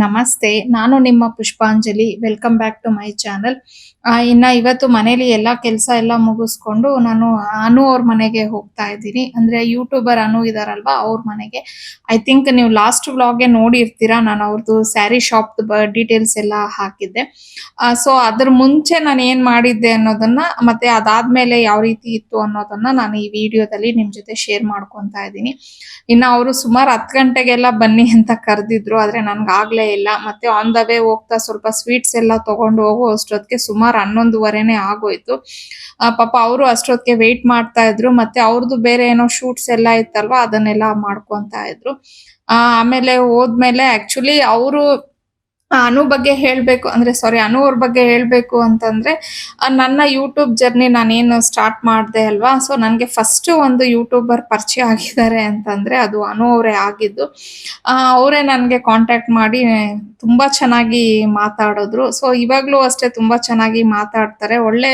ನಮಸ್ತೆ. ನಾನು ನಿಮ್ಮ Pushpanjali. Welcome back to my channel. ಇವತ್ತು ಮನೇಲಿ ಎಲ್ಲಾ ಕೆಲ್ಸ ಎಲ್ಲ ಮುಗಿಸ್ಕೊಂಡು ನಾನು ಅನು ಅವ್ರ ಮನೆಗೆ ಹೋಗ್ತಾ ಇದ್ದೀನಿ. ಅಂದ್ರೆ ಯೂಟ್ಯೂಬರ್ ಅನು ಇದಾರಲ್ವಾ ಅವ್ರ ಮನೆಗೆ. ಐ ಥಿಂಕ್ ನೀವು ಲಾಸ್ಟ್ ವ್ಲಾಗ್ಗೆ ನೋಡಿರ್ತೀರಾ. ನಾನು ಅವ್ರದ್ದು ಸ್ಯಾರಿ ಶಾಪ್‌ದು ಡೀಟೇಲ್ಸ್ ಎಲ್ಲ ಹಾಕಿದ್ದೆ. ಸೊ ಅದ್ರ ಮುಂಚೆ ನಾನು ಏನ್ ಮಾಡಿದ್ದೆ ಅನ್ನೋದನ್ನ, ಮತ್ತೆ ಅದಾದ್ಮೇಲೆ ಯಾವ ರೀತಿ ಇತ್ತು ಅನ್ನೋದನ್ನ ನಾನು ಈ ವಿಡಿಯೋದಲ್ಲಿ ನಿಮ್ ಜೊತೆ ಶೇರ್ ಮಾಡ್ಕೊಂತಾ ಇದ್ದೀನಿ. ಅವರು ಸುಮಾರು 10 ಗಂಟೆಗೆಲ್ಲ ಬನ್ನಿ ಅಂತ ಕರೆದಿದ್ರು. ಆದ್ರೆ ನನ್ಗಾಗ್ಲೇ ಇಲ್ಲ. ಮತ್ತೆ ಆನ್ ದ ವೇ ಹೋಗ್ತಾ ಸ್ವಲ್ಪ ಸ್ವೀಟ್ಸ್ ಎಲ್ಲ ತಗೊಂಡು ಹೋಗೋ ಅಷ್ಟೊತ್ತಿಗೆ ಸುಮಾರು 11:30ನೇ ಆಗೋಯ್ತು. ಪಾಪ ಅವರು ಅಷ್ಟೊತ್ತಿಗೆ ವೇಟ್ ಮಾಡ್ತಾ ಇದ್ರು. ಮತ್ತೆ ಅವ್ರದ್ದು ಬೇರೆ ಏನೋ ಶೂಟ್ಸ್ ಎಲ್ಲ ಇತ್ತಲ್ವಾ, ಅದನ್ನೆಲ್ಲ ಮಾಡ್ಕೊಂತಾ ಇದ್ರು. ಆಮೇಲೆ ಹೋದ್ಮೇಲೆ ಆಕ್ಚುಲಿ ಅವರು ಅನು ಬಗ್ಗೆ ಹೇಳ್ಬೇಕು ಅಂದ್ರೆ, ಸಾರಿ, ಅನು ಅವ್ರ ಬಗ್ಗೆ ಹೇಳ್ಬೇಕು ಅಂತಂದ್ರೆ, ನನ್ನ ಯೂಟ್ಯೂಬ್ ಜರ್ನಿ ನಾನೇನು ಸ್ಟಾರ್ಟ್ ಮಾಡ್ದೆ ಅಲ್ವಾ, ಸೊ ನನ್ಗೆ ಫಸ್ಟ್ ಒಂದು ಯೂಟ್ಯೂಬರ್ ಪರಿಚಯ ಆಗಿದ್ದಾರೆ ಅಂತಂದ್ರೆ ಅದು ಅನು ಅವರೇ ಆಗಿದ್ದು. ಅವರೇ ನನ್ಗೆ ಕಾಂಟ್ಯಾಕ್ಟ್ ಮಾಡಿ ತುಂಬಾ ಚೆನ್ನಾಗಿ ಮಾತಾಡಿದ್ರು. ಸೊ ಇವಾಗ್ಲೂ ಅಷ್ಟೇ ತುಂಬಾ ಚೆನ್ನಾಗಿ ಮಾತಾಡ್ತಾರೆ. ಒಳ್ಳೆ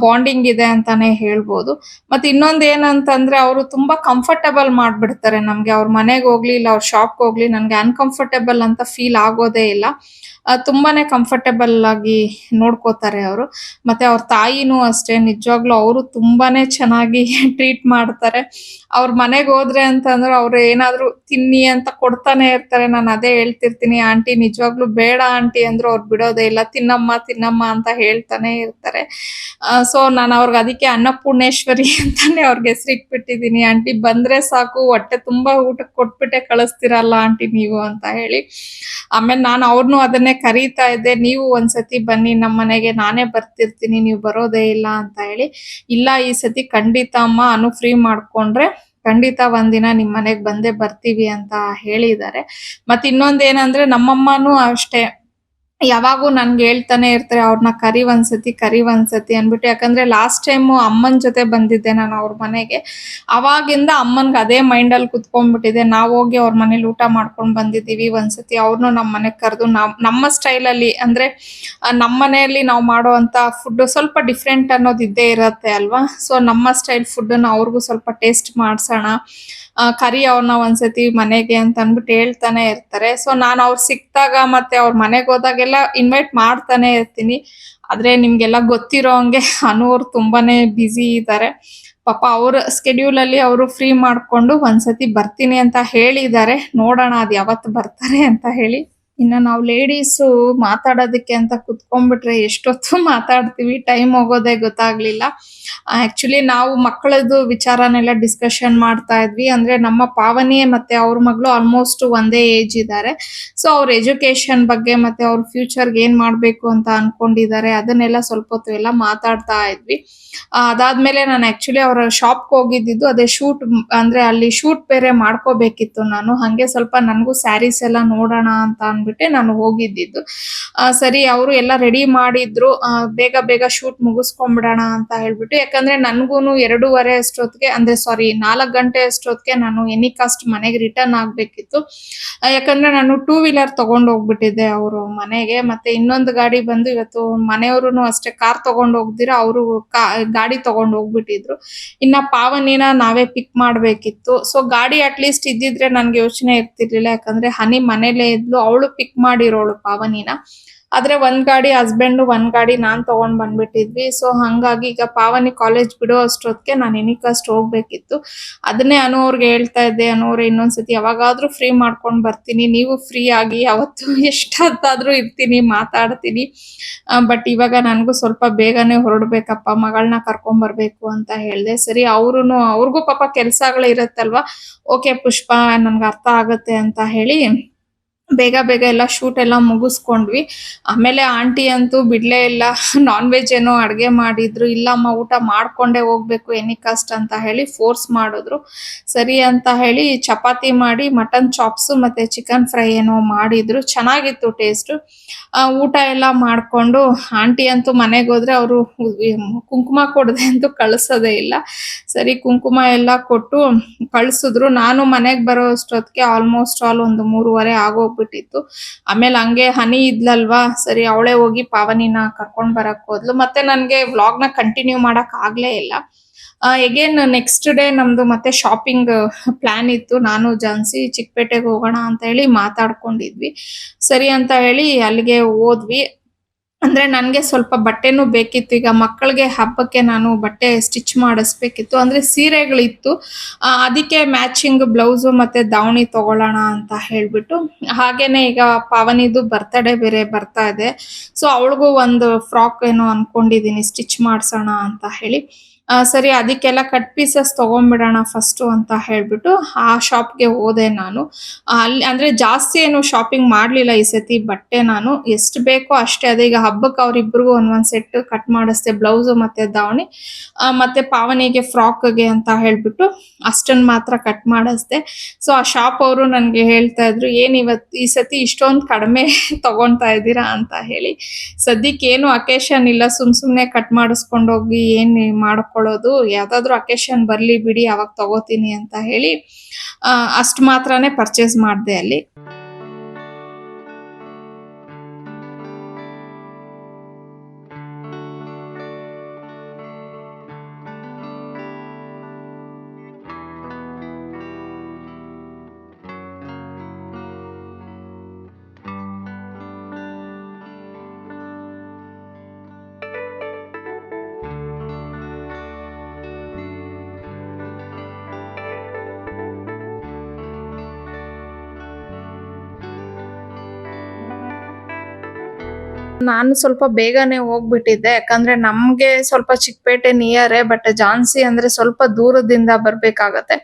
ಬಾಂಡಿಂಗ್ ಇದೆ ಅಂತಾನೆ ಹೇಳ್ಬೋದು. ಮತ್ತೆ ಇನ್ನೊಂದ್ ಏನಂತಂದ್ರೆ, ಅವರು ತುಂಬಾ ಕಂಫರ್ಟಬಲ್ ಮಾಡ್ಬಿಡ್ತಾರೆ ನಮ್ಗೆ. ಅವ್ರ ಮನೆಗೆ ಹೋಗ್ಲಿ ಇಲ್ಲ ಅವ್ರ ಶಾಪ್‌ಗೆ ಹೋಗ್ಲಿ ನನ್ಗೆ ಅನ್‌ಕಂಫರ್ಟಬಲ್ ಅಂತ ಫೀಲ್ ಆಗೋದೇ ಇಲ್ಲ. ತುಂಬಾನೇ ಕಂಫರ್ಟಬಲ್ ಆಗಿ ನೋಡ್ಕೋತಾರೆ ಅವರು. ಮತ್ತೆ ಅವ್ರ ತಾಯಿನೂ ಅಷ್ಟೇ, ನಿಜವಾಗ್ಲೂ ಅವರು ತುಂಬಾನೇ ಚೆನ್ನಾಗಿ ಟ್ರೀಟ್ ಮಾಡ್ತಾರೆ. ಅವ್ರ ಮನೆಗೆ ಹೋದ್ರೆ ಅಂತಂದ್ರೆ ಅವ್ರು ಏನಾದ್ರು ತಿನ್ನಿ ಅಂತ ಕೊಡ್ತಾನೆ ಇರ್ತಾರೆ. ನಾನು ಅದೇ ಹೇಳ್ತಿರ್ತೀನಿ, ಆಂಟಿ ನಿಜವಾಗ್ಲೂ ಬೇಡ ಆಂಟಿ ಅಂದ್ರು ಅವ್ರು ಬಿಡೋದೇ ಇಲ್ಲ. ತಿನ್ನಮ್ಮ ತಿನ್ನಮ್ಮ ಅಂತ ಹೇಳ್ತಾನೆ ಇರ್ತಾರೆ. ಸೊ ನಾನು ಅವ್ರಿಗೆ ಅದಕ್ಕೆ ಅನ್ನಪೂರ್ಣೇಶ್ವರಿ ಅಂತಾನೆ ಅವ್ರಿಗೆ ಹೆಸರಿಟ್ಬಿಟ್ಟಿದೀನಿ. ಆಂಟಿ ಬಂದ್ರೆ ಸಾಕು ಹೊಟ್ಟೆ ತುಂಬಾ ಊಟ ಕೊಟ್ಬಿಟ್ಟೆ ಕಳಿಸ್ತೀರಲ್ಲ ಆಂಟಿ ನೀವು ಅಂತ ಹೇಳಿ. ಆಮೇಲೆ ನಾನು ಅವ್ರನ್ನೂ ಅದನ್ನೇ ಕರೀತಾ ಇದ್ದೆ, ನೀವು ಒಂದ್ಸತಿ ಬನ್ನಿ ನಮ್ಮ ಮನೆಗೆ, ನಾನೇ ಬರ್ತಿರ್ತೀನಿ, ನೀವು ಬರೋದೇ ಇಲ್ಲ ಅಂತ ಹೇಳಿ. ಇಲ್ಲ ಈ ಸತಿ ಖಂಡಿತ ಅಮ್ಮ, ಅನು ಫ್ರೀ ಮಾಡ್ಕೊಂಡ್ರೆ ಖಂಡಿತ ಒಂದಿನ ನಿಮ್ ಮನೆಗ್ ಬಂದೇ ಬರ್ತೀವಿ ಅಂತ ಹೇಳಿದ್ದಾರೆ. ಮತ್ತೆ ಇನ್ನೊಂದೇನಂದ್ರೆ, ನಮ್ಮಮ್ಮನೂ ಅಷ್ಟೇ ಯಾವಾಗೂ ನನ್ಗೆ ಹೇಳ್ತಾನೆ ಇರ್ತಾರೆ, ಅವ್ರನ್ನ ಕರಿ ಒಂದ್ಸತಿ ಅನ್ಬಿಟ್ಟು. ಯಾಕಂದ್ರೆ ಲಾಸ್ಟ್ ಟೈಮ್ ಅಮ್ಮನ್ ಜೊತೆ ಬಂದಿದ್ದೆ ನಾನು ಅವ್ರ ಮನೆಗೆ. ಅವಾಗಿಂದ ಅಮ್ಮನ್ಗೆ ಅದೇ ಮೈಂಡ್ ಅಲ್ಲಿ ಕುತ್ಕೊಂಡ್ಬಿಟ್ಟಿದೆ. ನಾವ್ ಹೋಗಿ ಅವ್ರ ಮನೇಲಿ ಊಟ ಮಾಡ್ಕೊಂಡ್ ಬಂದಿದೀವಿ. ಒಂದ್ಸತಿ ಅವ್ರನ್ನು ನಮ್ ಮನೆಗ್ ಕರೆದು ನಮ್ಮ ಸ್ಟೈಲ್ ಅಲ್ಲಿ, ಅಂದ್ರೆ ನಮ್ಮ ಮನೆಯಲ್ಲಿ ನಾವು ಮಾಡುವಂತ ಫುಡ್ ಸ್ವಲ್ಪ ಡಿಫ್ರೆಂಟ್ ಅನ್ನೋದು ಇದ್ದೇ ಇರತ್ತೆ ಅಲ್ವಾ. ಸೊ ನಮ್ಮ ಸ್ಟೈಲ್ ಫುಡ್ ನ ಅವ್ರಿಗೂ ಸ್ವಲ್ಪ ಟೇಸ್ಟ್ ಮಾಡ್ಸೋಣ, ಕರಿ ಅವ್ರನ್ನ ಒಂದ್ಸತಿ ಮನೆಗೆ ಅಂತ ಅನ್ಬಿಟ್ಟು ಹೇಳ್ತಾನೆ ಇರ್ತಾರೆ. ಸೊ ನಾನು ಅವ್ರು ಸಿಕ್ತಾಗ ಮತ್ತೆ ಅವ್ರ ಮನೆಗೆ ಹೋದಾಗೆಲ್ಲ ಇನ್ವೈಟ್ ಮಾಡ್ತಾನೆ ಇರ್ತೀನಿ. ಆದ್ರೆ ನಿಮ್ಗೆಲ್ಲ ಗೊತ್ತಿರೋ ಹಂಗೆ ಅನು ಅವ್ರು ತುಂಬಾನೇ ಬ್ಯುಸಿ ಇದ್ದಾರೆ. ಪಾಪ ಅವ್ರ ಸ್ಕೆಡ್ಯೂಲ್ ಅಲ್ಲಿ ಅವರು ಫ್ರೀ ಮಾಡ್ಕೊಂಡು ಒಂದ್ಸತಿ ಬರ್ತೀನಿ ಅಂತ ಹೇಳಿದ್ದಾರೆ. ನೋಡೋಣ ಅದ್ ಯಾವತ್ತು ಬರ್ತಾರೆ ಅಂತ ಹೇಳಿ. ನಾವು ಲೇಡೀಸು ಮಾತಾಡೋದಕ್ಕೆ ಅಂತ ಕುತ್ಕೊಂಡ್ಬಿಟ್ರೆ ಎಷ್ಟೊತ್ತು ಮಾತಾಡ್ತೀವಿ, ಟೈಮ್ ಹೋಗೋದೇ ಗೊತ್ತಾಗ್ಲಿಲ್ಲ. ಆಕ್ಚುಲಿ ನಾವು ಮಕ್ಕಳದ್ದು ವಿಚಾರನೆಲ್ಲ ಡಿಸ್ಕಷನ್ ಮಾಡ್ತಾ ಇದ್ವಿ. ಅಂದ್ರೆ ನಮ್ಮ ಪಾವನಿ ಮತ್ತೆ ಅವ್ರ ಮಗಳು ಆಲ್ಮೋಸ್ಟ್ ಒಂದೇ ಏಜ್ ಇದ್ದಾರೆ. ಸೊ ಅವ್ರ ಎಜುಕೇಶನ್ ಬಗ್ಗೆ ಮತ್ತೆ ಅವ್ರ ಫ್ಯೂಚರ್ಗೆ ಏನ್ ಮಾಡ್ಬೇಕು ಅಂತ ಅನ್ಕೊಂಡಿದ್ದಾರೆ ಅದನ್ನೆಲ್ಲ ಸ್ವಲ್ಪ ಹೊತ್ತು ಎಲ್ಲ ಮಾತಾಡ್ತಾ ಇದ್ವಿ. ಅದಾದ್ಮೇಲೆ ನಾನು ಆಕ್ಚುಲಿ ಅವ್ರ ಶಾಪ್ಗೆ ಹೋಗಿದ್ದಿದ್ದು ಅದೇ ಶೂಟ್, ಅಂದ್ರೆ ಅಲ್ಲಿ ಶೂಟ್ ಬೇರೆ ಮಾಡ್ಕೋಬೇಕಿತ್ತು ನಾನು. ಹಂಗೆ ಸ್ವಲ್ಪ ನನ್ಗೂ ಸ್ಯಾರೀಸ್ ಎಲ್ಲ ನೋಡೋಣ ಅಂತ ಅನ್ಬಿಟ್ಟೆ ನಾನು ಹೋಗಿದ್ದಿದ್ದು. ಸರಿ ಅವರು ಎಲ್ಲ ರೆಡಿ ಮಾಡಿದ್ರು. ಬೇಗ ಬೇಗ ಶೂಟ್ ಮುಗಿಸ್ಕೊಂಡ್ಬಿಡೋಣ ಅಂತ ಹೇಳ್ಬಿಟ್ಟು. ಯಾಕಂದ್ರೆ ನನ್ಗೂನು 2:30 ಅಷ್ಟೊತ್ತಿಗೆ, ಅಂದ್ರೆ ಸಾರಿ 4 ಗಂಟೆ ಅಷ್ಟೊತ್ತಿಗೆ ನಾನು ಎನಿ ಕಾಸ್ಟ್ ಮನೆಗೆ ರಿಟರ್ನ್ ಆಗ್ಬೇಕಿತ್ತು. ಯಾಕಂದ್ರೆ ನಾನು 2 ವೀಲರ್ ತಗೊಂಡ್ ಹೋಗ್ಬಿಟ್ಟಿದ್ದೆ ಅವರು ಮನೆಗೆ. ಮತ್ತೆ ಇನ್ನೊಂದು ಗಾಡಿ ಬಂದು ಇವತ್ತು ಮನೆಯವ್ರುನು ಅಷ್ಟೇ ಕಾರ್ ತಗೊಂಡ್ ಹೋಗ್ದಿರ ಅವರು ಗಾಡಿ ತಗೊಂಡ್ ಹೋಗ್ಬಿಟ್ಟಿದ್ರು. ಇನ್ನ ಪಾವನಿನ ನಾವೇ ಪಿಕ್ ಮಾಡ್ಬೇಕಿತ್ತು. ಸೊ ಗಾಡಿ ಅಟ್ಲೀಸ್ಟ್ ಇದ್ದಿದ್ರೆ ನನ್ಗೆ ಯೋಚನೆ ಇರ್ತಿರ್ಲಿಲ್ಲ. ಯಾಕಂದ್ರೆ ಹನಿ ಮನೇಲೇ ಇದ್ಲು, ಅವಳು ಪಿಕ್ ಮಾಡಿರೋಳು ಪಾವನಿನ. ಆದ್ರೆ ಒಂದ್ ಗಾಡಿ ಹಸ್ಬೆಂಡ್, ಒಂದ್ ಗಾಡಿ ನಾನ್ ತಗೊಂಡ್ ಬಂದ್ಬಿಟ್ಟಿದ್ವಿ. ಸೊ ಹಂಗಾಗಿ ಈಗ ಪಾವನಿ ಕಾಲೇಜ್ ಬಿಡೋ ಅಷ್ಟೊತ್ತಿಗೆ ನಾನು ಎನಿಕಸ್ಟ್ ಹೋಗ್ಬೇಕಿತ್ತು. ಅದನ್ನೇ ಅನು ಅವ್ರಿಗೆ ಹೇಳ್ತಾ ಇದ್ದೆ, ಅನು ಅವ್ರೆ ಇನ್ನೊಂದ್ಸತಿ ಯಾವಾಗಾದ್ರೂ ಫ್ರೀ ಮಾಡ್ಕೊಂಡ್ ಬರ್ತೀನಿ, ನೀವು ಫ್ರೀ ಆಗಿ ಅವತ್ತು ಎಷ್ಟೊತ್ತಾದ್ರೂ ಇರ್ತೀನಿ, ಮಾತಾಡ್ತೀನಿ. ಬಟ್ ಇವಾಗ ನನ್ಗೂ ಸ್ವಲ್ಪ ಬೇಗನೆ ಹೊರಡ್ಬೇಕಪ್ಪ, ಮಗಳನ್ನ ಕರ್ಕೊಂಡ್ ಬರ್ಬೇಕು ಅಂತ ಹೇಳ್ದೆ. ಸರಿ, ಅವ್ರಿಗೂ ಪಾಪ ಕೆಲ್ಸಗಳು ಇರತ್ತಲ್ವಾ. ಓಕೆ ಪುಷ್ಪ, ನನ್ಗೆ ಅರ್ಥ ಆಗತ್ತೆ ಅಂತ ಹೇಳಿ ಬೇಗ ಬೇಗ ಎಲ್ಲ ಶೂಟ್ ಎಲ್ಲ ಮುಗಿಸ್ಕೊಂಡ್ವಿ. ಆಮೇಲೆ ಆಂಟಿ ಅಂತೂ ಬಿಡ್ಲೇ ಇಲ್ಲ. ನಾನ್ ವೆಜ್ ಏನೋ ಅಡ್ಗೆ ಮಾಡಿದ್ರು. ಇಲ್ಲಮ್ಮ ಊಟ ಮಾಡ್ಕೊಂಡೇ ಹೋಗ್ಬೇಕು ಎನಿ ಕಾಸ್ಟ್ ಅಂತ ಹೇಳಿ ಫೋರ್ಸ್ ಮಾಡಿದ್ರು. ಸರಿ ಅಂತ ಹೇಳಿ ಚಪಾತಿ ಮಾಡಿ ಮಟನ್ ಚಾಪ್ಸ್ ಮತ್ತೆ ಚಿಕನ್ ಫ್ರೈ ಏನೋ ಮಾಡಿದ್ರು. ಚೆನ್ನಾಗಿತ್ತು ಟೇಸ್ಟ್. ಊಟ ಎಲ್ಲ ಮಾಡ್ಕೊಂಡು ಆಂಟಿ ಅಂತೂ ಮನೆಗೆ ಹೋದ್ರೆ ಅವರು ಕುಂಕುಮ ಕೊಡದೆ ಅಂತೂ ಕಳ್ಸೋದೇ ಇಲ್ಲ. ಸರಿ ಕುಂಕುಮ ಎಲ್ಲ ಕೊಟ್ಟು ಕಳ್ಸಿದ್ರು. ನಾನು ಮನೆಗ್ ಬರೋ ಅಷ್ಟೊತ್ತಿಗೆ ಆಲ್ಮೋಸ್ಟ್ ಆಲ್ ಒಂದು 3:30 ಆಗೋಗ್ಬಿಟ್ಟಿತ್ತು. ಆಮೇಲೆ ಹಂಗೆ ಹನಿ ಇದ್ಲಲ್ವಾ, ಸರಿ ಅವಳೇ ಹೋಗಿ ಪಾವನಿನ ಕರ್ಕೊಂಡ್ ಬರಕ್ ಹೋದ್ಲು. ಮತ್ತೆ ನನ್ಗೆ ವ್ಲಾಗ್ ನ ಕಂಟಿನ್ಯೂ ಮಾಡಕ್ ಆಗ್ಲೇ ಇಲ್ಲ. ಎಗೇನ್ ನೆಕ್ಸ್ಟ್ ಡೇ ನಮ್ದು ಮತ್ತೆ ಶಾಪಿಂಗ್ ಪ್ಲಾನ್ ಇತ್ತು. ನಾನು ಜಾನ್ಸಿ ಚಿಕ್ಕಪೇಟೆಗೆ ಹೋಗೋಣ ಅಂತ ಹೇಳಿ ಮಾತಾಡ್ಕೊಂಡಿದ್ವಿ. ಸರಿ ಅಂತ ಹೇಳಿ ಅಲ್ಲಿಗೆ ಹೋದ್ವಿ. ಅಂದ್ರೆ ನನ್ಗೆ ಸ್ವಲ್ಪ ಬಟ್ಟೆನೂ ಬೇಕಿತ್ತು. ಈಗ ಮಕ್ಕಳಿಗೆ ಹಬ್ಬಕ್ಕೆ ನಾನು ಬಟ್ಟೆ ಸ್ಟಿಚ್ ಮಾಡಿಸ್ಬೇಕಿತ್ತು. ಅಂದ್ರೆ ಸೀರೆಗಳಿತ್ತು. ಅದಕ್ಕೆ ಮ್ಯಾಚಿಂಗ್ ಬ್ಲೌಸು ಮತ್ತೆ ದಾವಣಿ ತಗೊಳ್ಳೋಣ ಅಂತ ಹೇಳ್ಬಿಟ್ಟು, ಹಾಗೇನೆ ಈಗ ಪಾವನಿದು ಬರ್ತಡೇ ಬೇರೆ ಬರ್ತಾ ಇದೆ. ಸೊ ಅವಳಿಗೂ ಒಂದು ಫ್ರಾಕ್ ಏನೋ ಅನ್ಕೊಂಡಿದೀನಿ ಸ್ಟಿಚ್ ಮಾಡ್ಸೋಣ ಅಂತ ಹೇಳಿ. ಸರಿ ಅದಕ್ಕೆಲ್ಲ ಕಟ್ ಪೀಸಸ್ ತಗೊಂಡ್ಬಿಡೋಣ ಫಸ್ಟು ಅಂತ ಹೇಳ್ಬಿಟ್ಟು ಆ ಶಾಪ್‌ಗೆ ಹೋದೆ ನಾನು. ಅಲ್ಲಿ ಅಂದ್ರೆ ಜಾಸ್ತಿ ಏನು ಶಾಪಿಂಗ್ ಮಾಡ್ಲಿಲ್ಲ ಈ ಸತಿ ಬಟ್ಟೆ ನಾನು. ಎಷ್ಟು ಬೇಕೋ ಅಷ್ಟೇ. ಅದೇ ಈಗ ಹಬ್ಬಕ್ಕೆ ಅವ್ರಿಬ್ರಿಗೂ ಒಂದೊಂದ್ ಸೆಟ್ ಕಟ್ ಮಾಡಿಸ್ದೆ ಬ್ಲೌಸು ಮತ್ತೆ ದಾವಣಿ. ಮತ್ತೆ ಪಾವನಿಗೆ ಫ್ರಾಕ್‌ಗೆ ಅಂತ ಹೇಳ್ಬಿಟ್ಟು ಅಷ್ಟನ್ನ ಮಾತ್ರ ಕಟ್ ಮಾಡಿಸ್ದೆ. ಸೊ ಆ ಶಾಪ್ ಅವರು ನನ್ಗೆ ಹೇಳ್ತಾ ಇದ್ರು, "ಏನ್ ಈ ಸತಿ ಇಷ್ಟೊಂದು ಕಡಿಮೆ ತಗೊಂತಾ ಇದ್ದೀರಾ?" ಅಂತ ಹೇಳಿ. "ಸದ್ಯಕ್ಕೇನು ಅಕೇಶನ್ ಇಲ್ಲ, ಸುಮ್ನೆ ಕಟ್ ಮಾಡಿಸ್ಕೊಂಡು ಹೋಗಿ ಏನ್ ಮಾಡ್ಕೊಳ್ಳೋದು, ಯಾವ್ದಾದ್ರು ಅಕೇಶನ್ ಬರ್ಲಿ ಬಿಡಿ ಅವಾಗ ತಗೋತೀನಿ" ಅಂತ ಹೇಳಿ ಅಷ್ಟ್ ಮಾತ್ರನೇ ಪರ್ಚೇಸ್ ಮಾಡ್ದೆ ಅಲ್ಲಿ. ನಾನು ಸ್ವಲ್ಪ ಬೇಗನೆ ಹೋಗ್ಬಿಟ್ಟಿದ್ದೆ. ಯಾಕಂದ್ರೆ ನಮ್ಗೆ ಸ್ವಲ್ಪ ಚಿಕ್ಕಪೇಟೆ ನಿಯರೇ, ಬಟ್ ಝಾನ್ಸಿ ಅಂದ್ರೆ ಸ್ವಲ್ಪ ದೂರದಿಂದ ಬರ್ಬೇಕಾಗತ್ತೆ.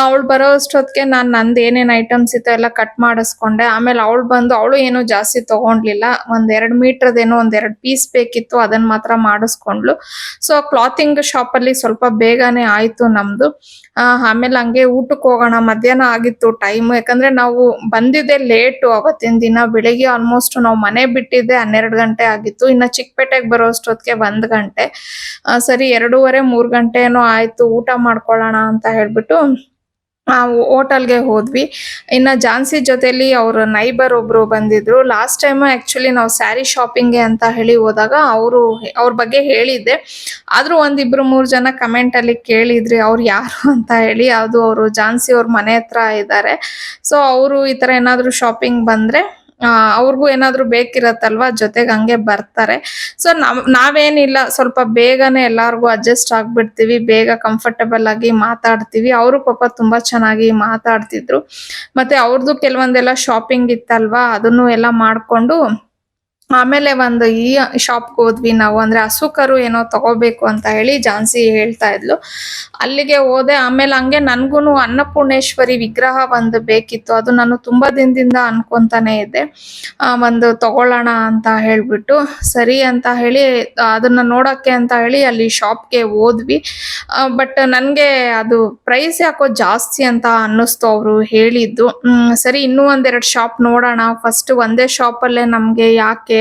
ಅವಳು ಬರೋ ಅಷ್ಟೊತ್ತಿಗೆ ನಂದು ಏನೇನ್ ಐಟಮ್ಸ್ ಇತ್ತು ಎಲ್ಲ ಕಟ್ ಮಾಡಿಸ್ಕೊಂಡೆ. ಆಮೇಲೆ ಅವಳು ಬಂದು ಅವಳು ಏನು ಜಾಸ್ತಿ ತಗೊಂಡ್ಲಿಲ್ಲ. ಒಂದ್ 2 ಮೀಟರ್ದೇನೋ ಒಂದ್ 2 ಪೀಸ್ ಬೇಕಿತ್ತು, ಅದನ್ನ ಮಾತ್ರ ಮಾಡಿಸ್ಕೊಂಡ್ಲು. ಸೊ ಕ್ಲಾತಿಂಗ್ ಶಾಪ್ ಅಲ್ಲಿ ಸ್ವಲ್ಪ ಬೇಗನೆ ಆಯ್ತು ನಮ್ದು. ಆಮೇಲೆ ಹಂಗೆ ಊಟಕ್ಕೆ ಹೋಗೋಣ, ಮಧ್ಯಾಹ್ನ ಆಗಿತ್ತು ಟೈಮ್. ಯಾಕಂದ್ರೆ ನಾವು ಬಂದಿದ್ದೆ ಲೇಟು ಅವತ್ತಿನ ದಿನ. ಬೆಳಿಗ್ಗೆ ಆಲ್ಮೋಸ್ಟ್ ನಾವು ಮನೆ ಬಿಟ್ಟಿದ್ದೆ 12 ಗಂಟೆ ಆಗಿತ್ತು. ಇನ್ನ ಚಿಕ್ಕಪೇಟೆಗೆ ಬರೋ ಅಷ್ಟೊತ್ತಿಗೆ 1 ಗಂಟೆ. ಸರಿ 2:30 3 ಗಂಟೆ ಏನೋ ಆಯ್ತು. ಊಟ ಮಾಡ್ಕೊಳ್ಳೋಣ ಅಂತ ಹೇಳ್ಬಿಟ್ಟು ಹೋಟೆಲ್‌ಗೆ ಹೋದ್ವಿ. ಇನ್ನ ಝಾನ್ಸಿ ಜೊತೆಲಿ ಅವ್ರ ನೈಬರ್ ಒಬ್ರು ಬಂದಿದ್ರು. ಲಾಸ್ಟ್ ಟೈಮ್ ಆಕ್ಚುಲಿ ನಾವು ಸ್ಯಾರಿ ಶಾಪಿಂಗ್ಗೆ ಅಂತ ಹೇಳಿ ಹೋದಾಗ ಅವ್ರ ಬಗ್ಗೆ ಹೇಳಿದ್ದೆ. ಆದ್ರೂ ಒಂದಿಬ್ರು 3 ಜನ ಕಮೆಂಟ್ ಅಲ್ಲಿ ಕೇಳಿದ್ರಿ ಅವ್ರು ಯಾರು ಅಂತ ಹೇಳಿ. ಅದು ಅವರು ಝಾನ್ಸಿ ಅವ್ರ ಮನೆ ಹತ್ರ ಇದ್ದಾರೆ. ಸೊ ಅವರು ಈ ತರ ಏನಾದ್ರು ಶಾಪಿಂಗ್ ಬಂದ್ರೆ ಅವ್ರಿಗೂ ಏನಾದ್ರು ಬೇಕಿರತ್ತಲ್ವಾ, ಜೊತೆಗೆ ಹಂಗೆ ಬರ್ತಾರೆ. ಸೊ ನಾವೇನಿಲ್ಲ, ಸ್ವಲ್ಪ ಬೇಗನೆ ಎಲ್ಲಾರ್ಗು ಅಡ್ಜಸ್ಟ್ ಆಗ್ಬಿಡ್ತೀವಿ, ಬೇಗ ಕಂಫರ್ಟಬಲ್ ಆಗಿ ಮಾತಾಡ್ತೀವಿ. ಅವರು ಪಾಪ ತುಂಬಾ ಚೆನ್ನಾಗಿ ಮಾತಾಡ್ತಿದ್ರು. ಮತ್ತೆ ಅವ್ರದ್ದು ಕೆಲವೊಂದೆಲ್ಲ ಶಾಪಿಂಗ್ ಇತ್ತಲ್ವಾ, ಅದನ್ನು ಎಲ್ಲ ಮಾಡ್ಕೊಂಡು ಆಮೇಲೆ ಒಂದು ಈ ಶಾಪ್‌ಗೆ ಹೋದ್ವಿ ನಾವು. ಅಂದ್ರೆ ಹಸು ಕರು ಏನೋ ತಗೋಬೇಕು ಅಂತ ಹೇಳಿ ಝಾನ್ಸಿ ಹೇಳ್ತಾ ಇದ್ಲು. ಅಲ್ಲಿಗೆ ಹೋದೆ. ಆಮೇಲೆ ಹಂಗೆ ನನ್ಗೂನು ಅನ್ನಪೂರ್ಣೇಶ್ವರಿ ವಿಗ್ರಹ ಒಂದು ಬೇಕಿತ್ತು. ಅದು ನಾನು ತುಂಬಾ ದಿನದಿಂದ ಅನ್ಕೊಂತಾನೆ ಇದ್ದೆ, ಒಂದು ತಗೊಳ್ಳೋಣ ಅಂತ ಹೇಳ್ಬಿಟ್ಟು. ಸರಿ ಅಂತ ಹೇಳಿ ಅದನ್ನ ನೋಡಕ್ಕೆ ಅಂತ ಹೇಳಿ ಅಲ್ಲಿ ಶಾಪ್‌ಗೆ ಹೋದ್ವಿ. ಬಟ್ ನನ್ಗೆ ಅದು ಪ್ರೈಸ್ ಯಾಕೋ ಜಾಸ್ತಿ ಅಂತ ಅನ್ನಿಸ್ತು ಅವ್ರು ಹೇಳಿದ್ದು. ಸರಿ ಇನ್ನೂ ಒಂದೆರಡು ಶಾಪ್ ನೋಡೋಣ, ಫಸ್ಟ್ ಒಂದೇ ಶಾಪಲ್ಲೇ ನಮ್ಗೆ ಯಾಕೆ,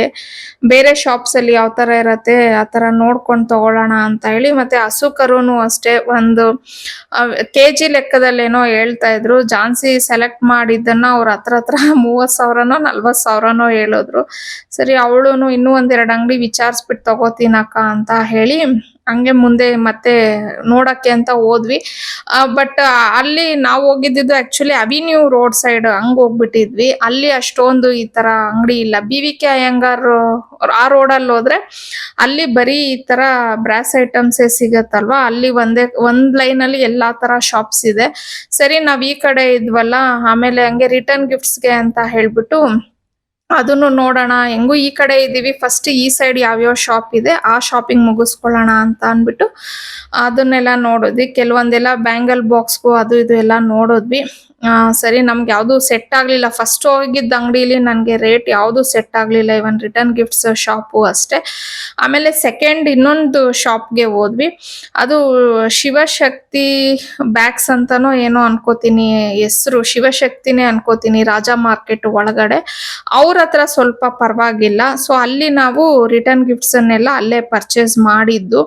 ಬೇರೆ ಶಾಪ್ಸ್ ಅಲ್ಲಿ ಯಾವ ತರ ಇರತ್ತೆ ಆ ತರ ನೋಡ್ಕೊಂಡು ತಗೊಳ್ಳೋಣ ಅಂತ ಹೇಳಿ. ಮತ್ತೆ ಹಸು ಕರುನು ಅಷ್ಟೇ, ಒಂದು ಕೆಜಿ ಲೆಕ್ಕದಲ್ಲೇನೋ ಹೇಳ್ತಾ ಇದ್ರು. ಝಾನ್ಸಿ ಸೆಲೆಕ್ಟ್ ಮಾಡಿದ್ದನ್ನ ಅವ್ರ ಹತ್ರ 30,000ನೋ 40,000ನೋ ಹೇಳಿದ್ರು. ಸರಿ ಅವಳುನು ಇನ್ನೂ ಒಂದೆರಡು ಅಂಗಡಿ ವಿಚಾರಿಸ್ಬಿಟ್ಟು ತಗೋತೀನಕ್ಕ ಅಂತ ಹೇಳಿ ಹಂಗೆ ಮುಂದೆ ಮತ್ತೆ ನೋಡಕ್ಕೆ ಅಂತ ಹೋದ್ವಿ. ಬಟ್ ಅಲ್ಲಿ ನಾವು ಹೋಗಿದ್ದಿದ್ದು ಆಕ್ಚುಲಿ ಅವಿನ್ಯೂ ರೋಡ್ ಸೈಡ್ ಹಂಗ್ ಹೋಗ್ಬಿಟ್ಟಿದ್ವಿ. ಅಲ್ಲಿ ಅಷ್ಟೊಂದು ಈ ತರ ಅಂಗಡಿ ಇಲ್ಲ. BVK ಅಯ್ಯಂಗಾರ್ ಆ ರೋಡಲ್ಲಿ ಹೋದ್ರೆ ಅಲ್ಲಿ ಬರೀ ಈ ತರ ಬ್ರಾಸ್ ಐಟಮ್ಸೇ ಸಿಗತ್ತಲ್ವಾ, ಅಲ್ಲಿ ಒಂದ್ ಲೈನ್ ಅಲ್ಲಿ ಎಲ್ಲಾ ತರ ಶಾಪ್ಸ್ ಇದೆ. ಸರಿ ನಾವ್ ಈ ಕಡೆ ಇದ್ವಲ್ಲ, ಆಮೇಲೆ ಹಂಗೆ ರಿಟರ್ನ್ ಗಿಫ್ಟ್ಸ್ಗೆ ಅಂತ ಹೇಳ್ಬಿಟ್ಟು ಅದನ್ನು ನೋಡೋಣ, ಹೆಂಗು ಈ ಕಡೆ ಇದೀವಿ, ಫಸ್ಟ್ ಈ ಸೈಡ್ ಯಾವ್ಯಾವ ಶಾಪ್ ಇದೆ ಆ ಶಾಪಿಂಗ್ ಮುಗಿಸ್ಕೊಳ್ಳೋಣ ಅಂತ ಅನ್ಬಿಟ್ಟು ಅದನ್ನೆಲ್ಲ ನೋಡಿದ್ವಿ. ಕೆಲವೊಂದೆಲ್ಲ ಬ್ಯಾಂಗಲ್ ಬಾಕ್ಸ್ಗೂ ಅದು ಇದು ಎಲ್ಲ ನೋಡಿದ್ವಿ. ಸರಿ ನಮ್ಗೆ ಯಾವ್ದು ಸೆಟ್ ಆಗ್ಲಿಲ್ಲ. ಫಸ್ಟ್ ಹೋಗಿದ್ದ ಅಂಗಡಿಲಿ ನನ್ಗೆ ರೇಟ್ ಯಾವ್ದು ಸೆಟ್ ಆಗ್ಲಿಲ್ಲ, ಇವನ್ ರಿಟರ್ನ್ ಗಿಫ್ಟ್ಸ್ ಶಾಪು ಅಷ್ಟೇ. ಆಮೇಲೆ ಸೆಕೆಂಡ್ ಇನ್ನೊಂದು ಶಾಪ್ಗೆ ಹೋದ್ವಿ. ಅದು ಶಿವಶಕ್ತಿ ಬ್ಯಾಗ್ಸ್ ಅಂತಾನೋ ಏನೋ ಅನ್ಕೋತೀನಿ ಹೆಸರು, ಶಿವಶಕ್ತಿನೇ ಅನ್ಕೋತೀನಿ, ರಾಜಾ ಮಾರ್ಕೆಟ್ ಒಳಗಡೆ. ಅವ್ರ ಹತ್ರ ಸ್ವಲ್ಪ ಪರವಾಗಿಲ್ಲ. ಸೊ ಅಲ್ಲಿ ನಾವು ರಿಟರ್ನ್ ಗಿಫ್ಟ್ಸ್ ಅನ್ನೆಲ್ಲ ಅಲ್ಲೇ ಪರ್ಚೇಸ್ ಮಾಡಿದ್ದು.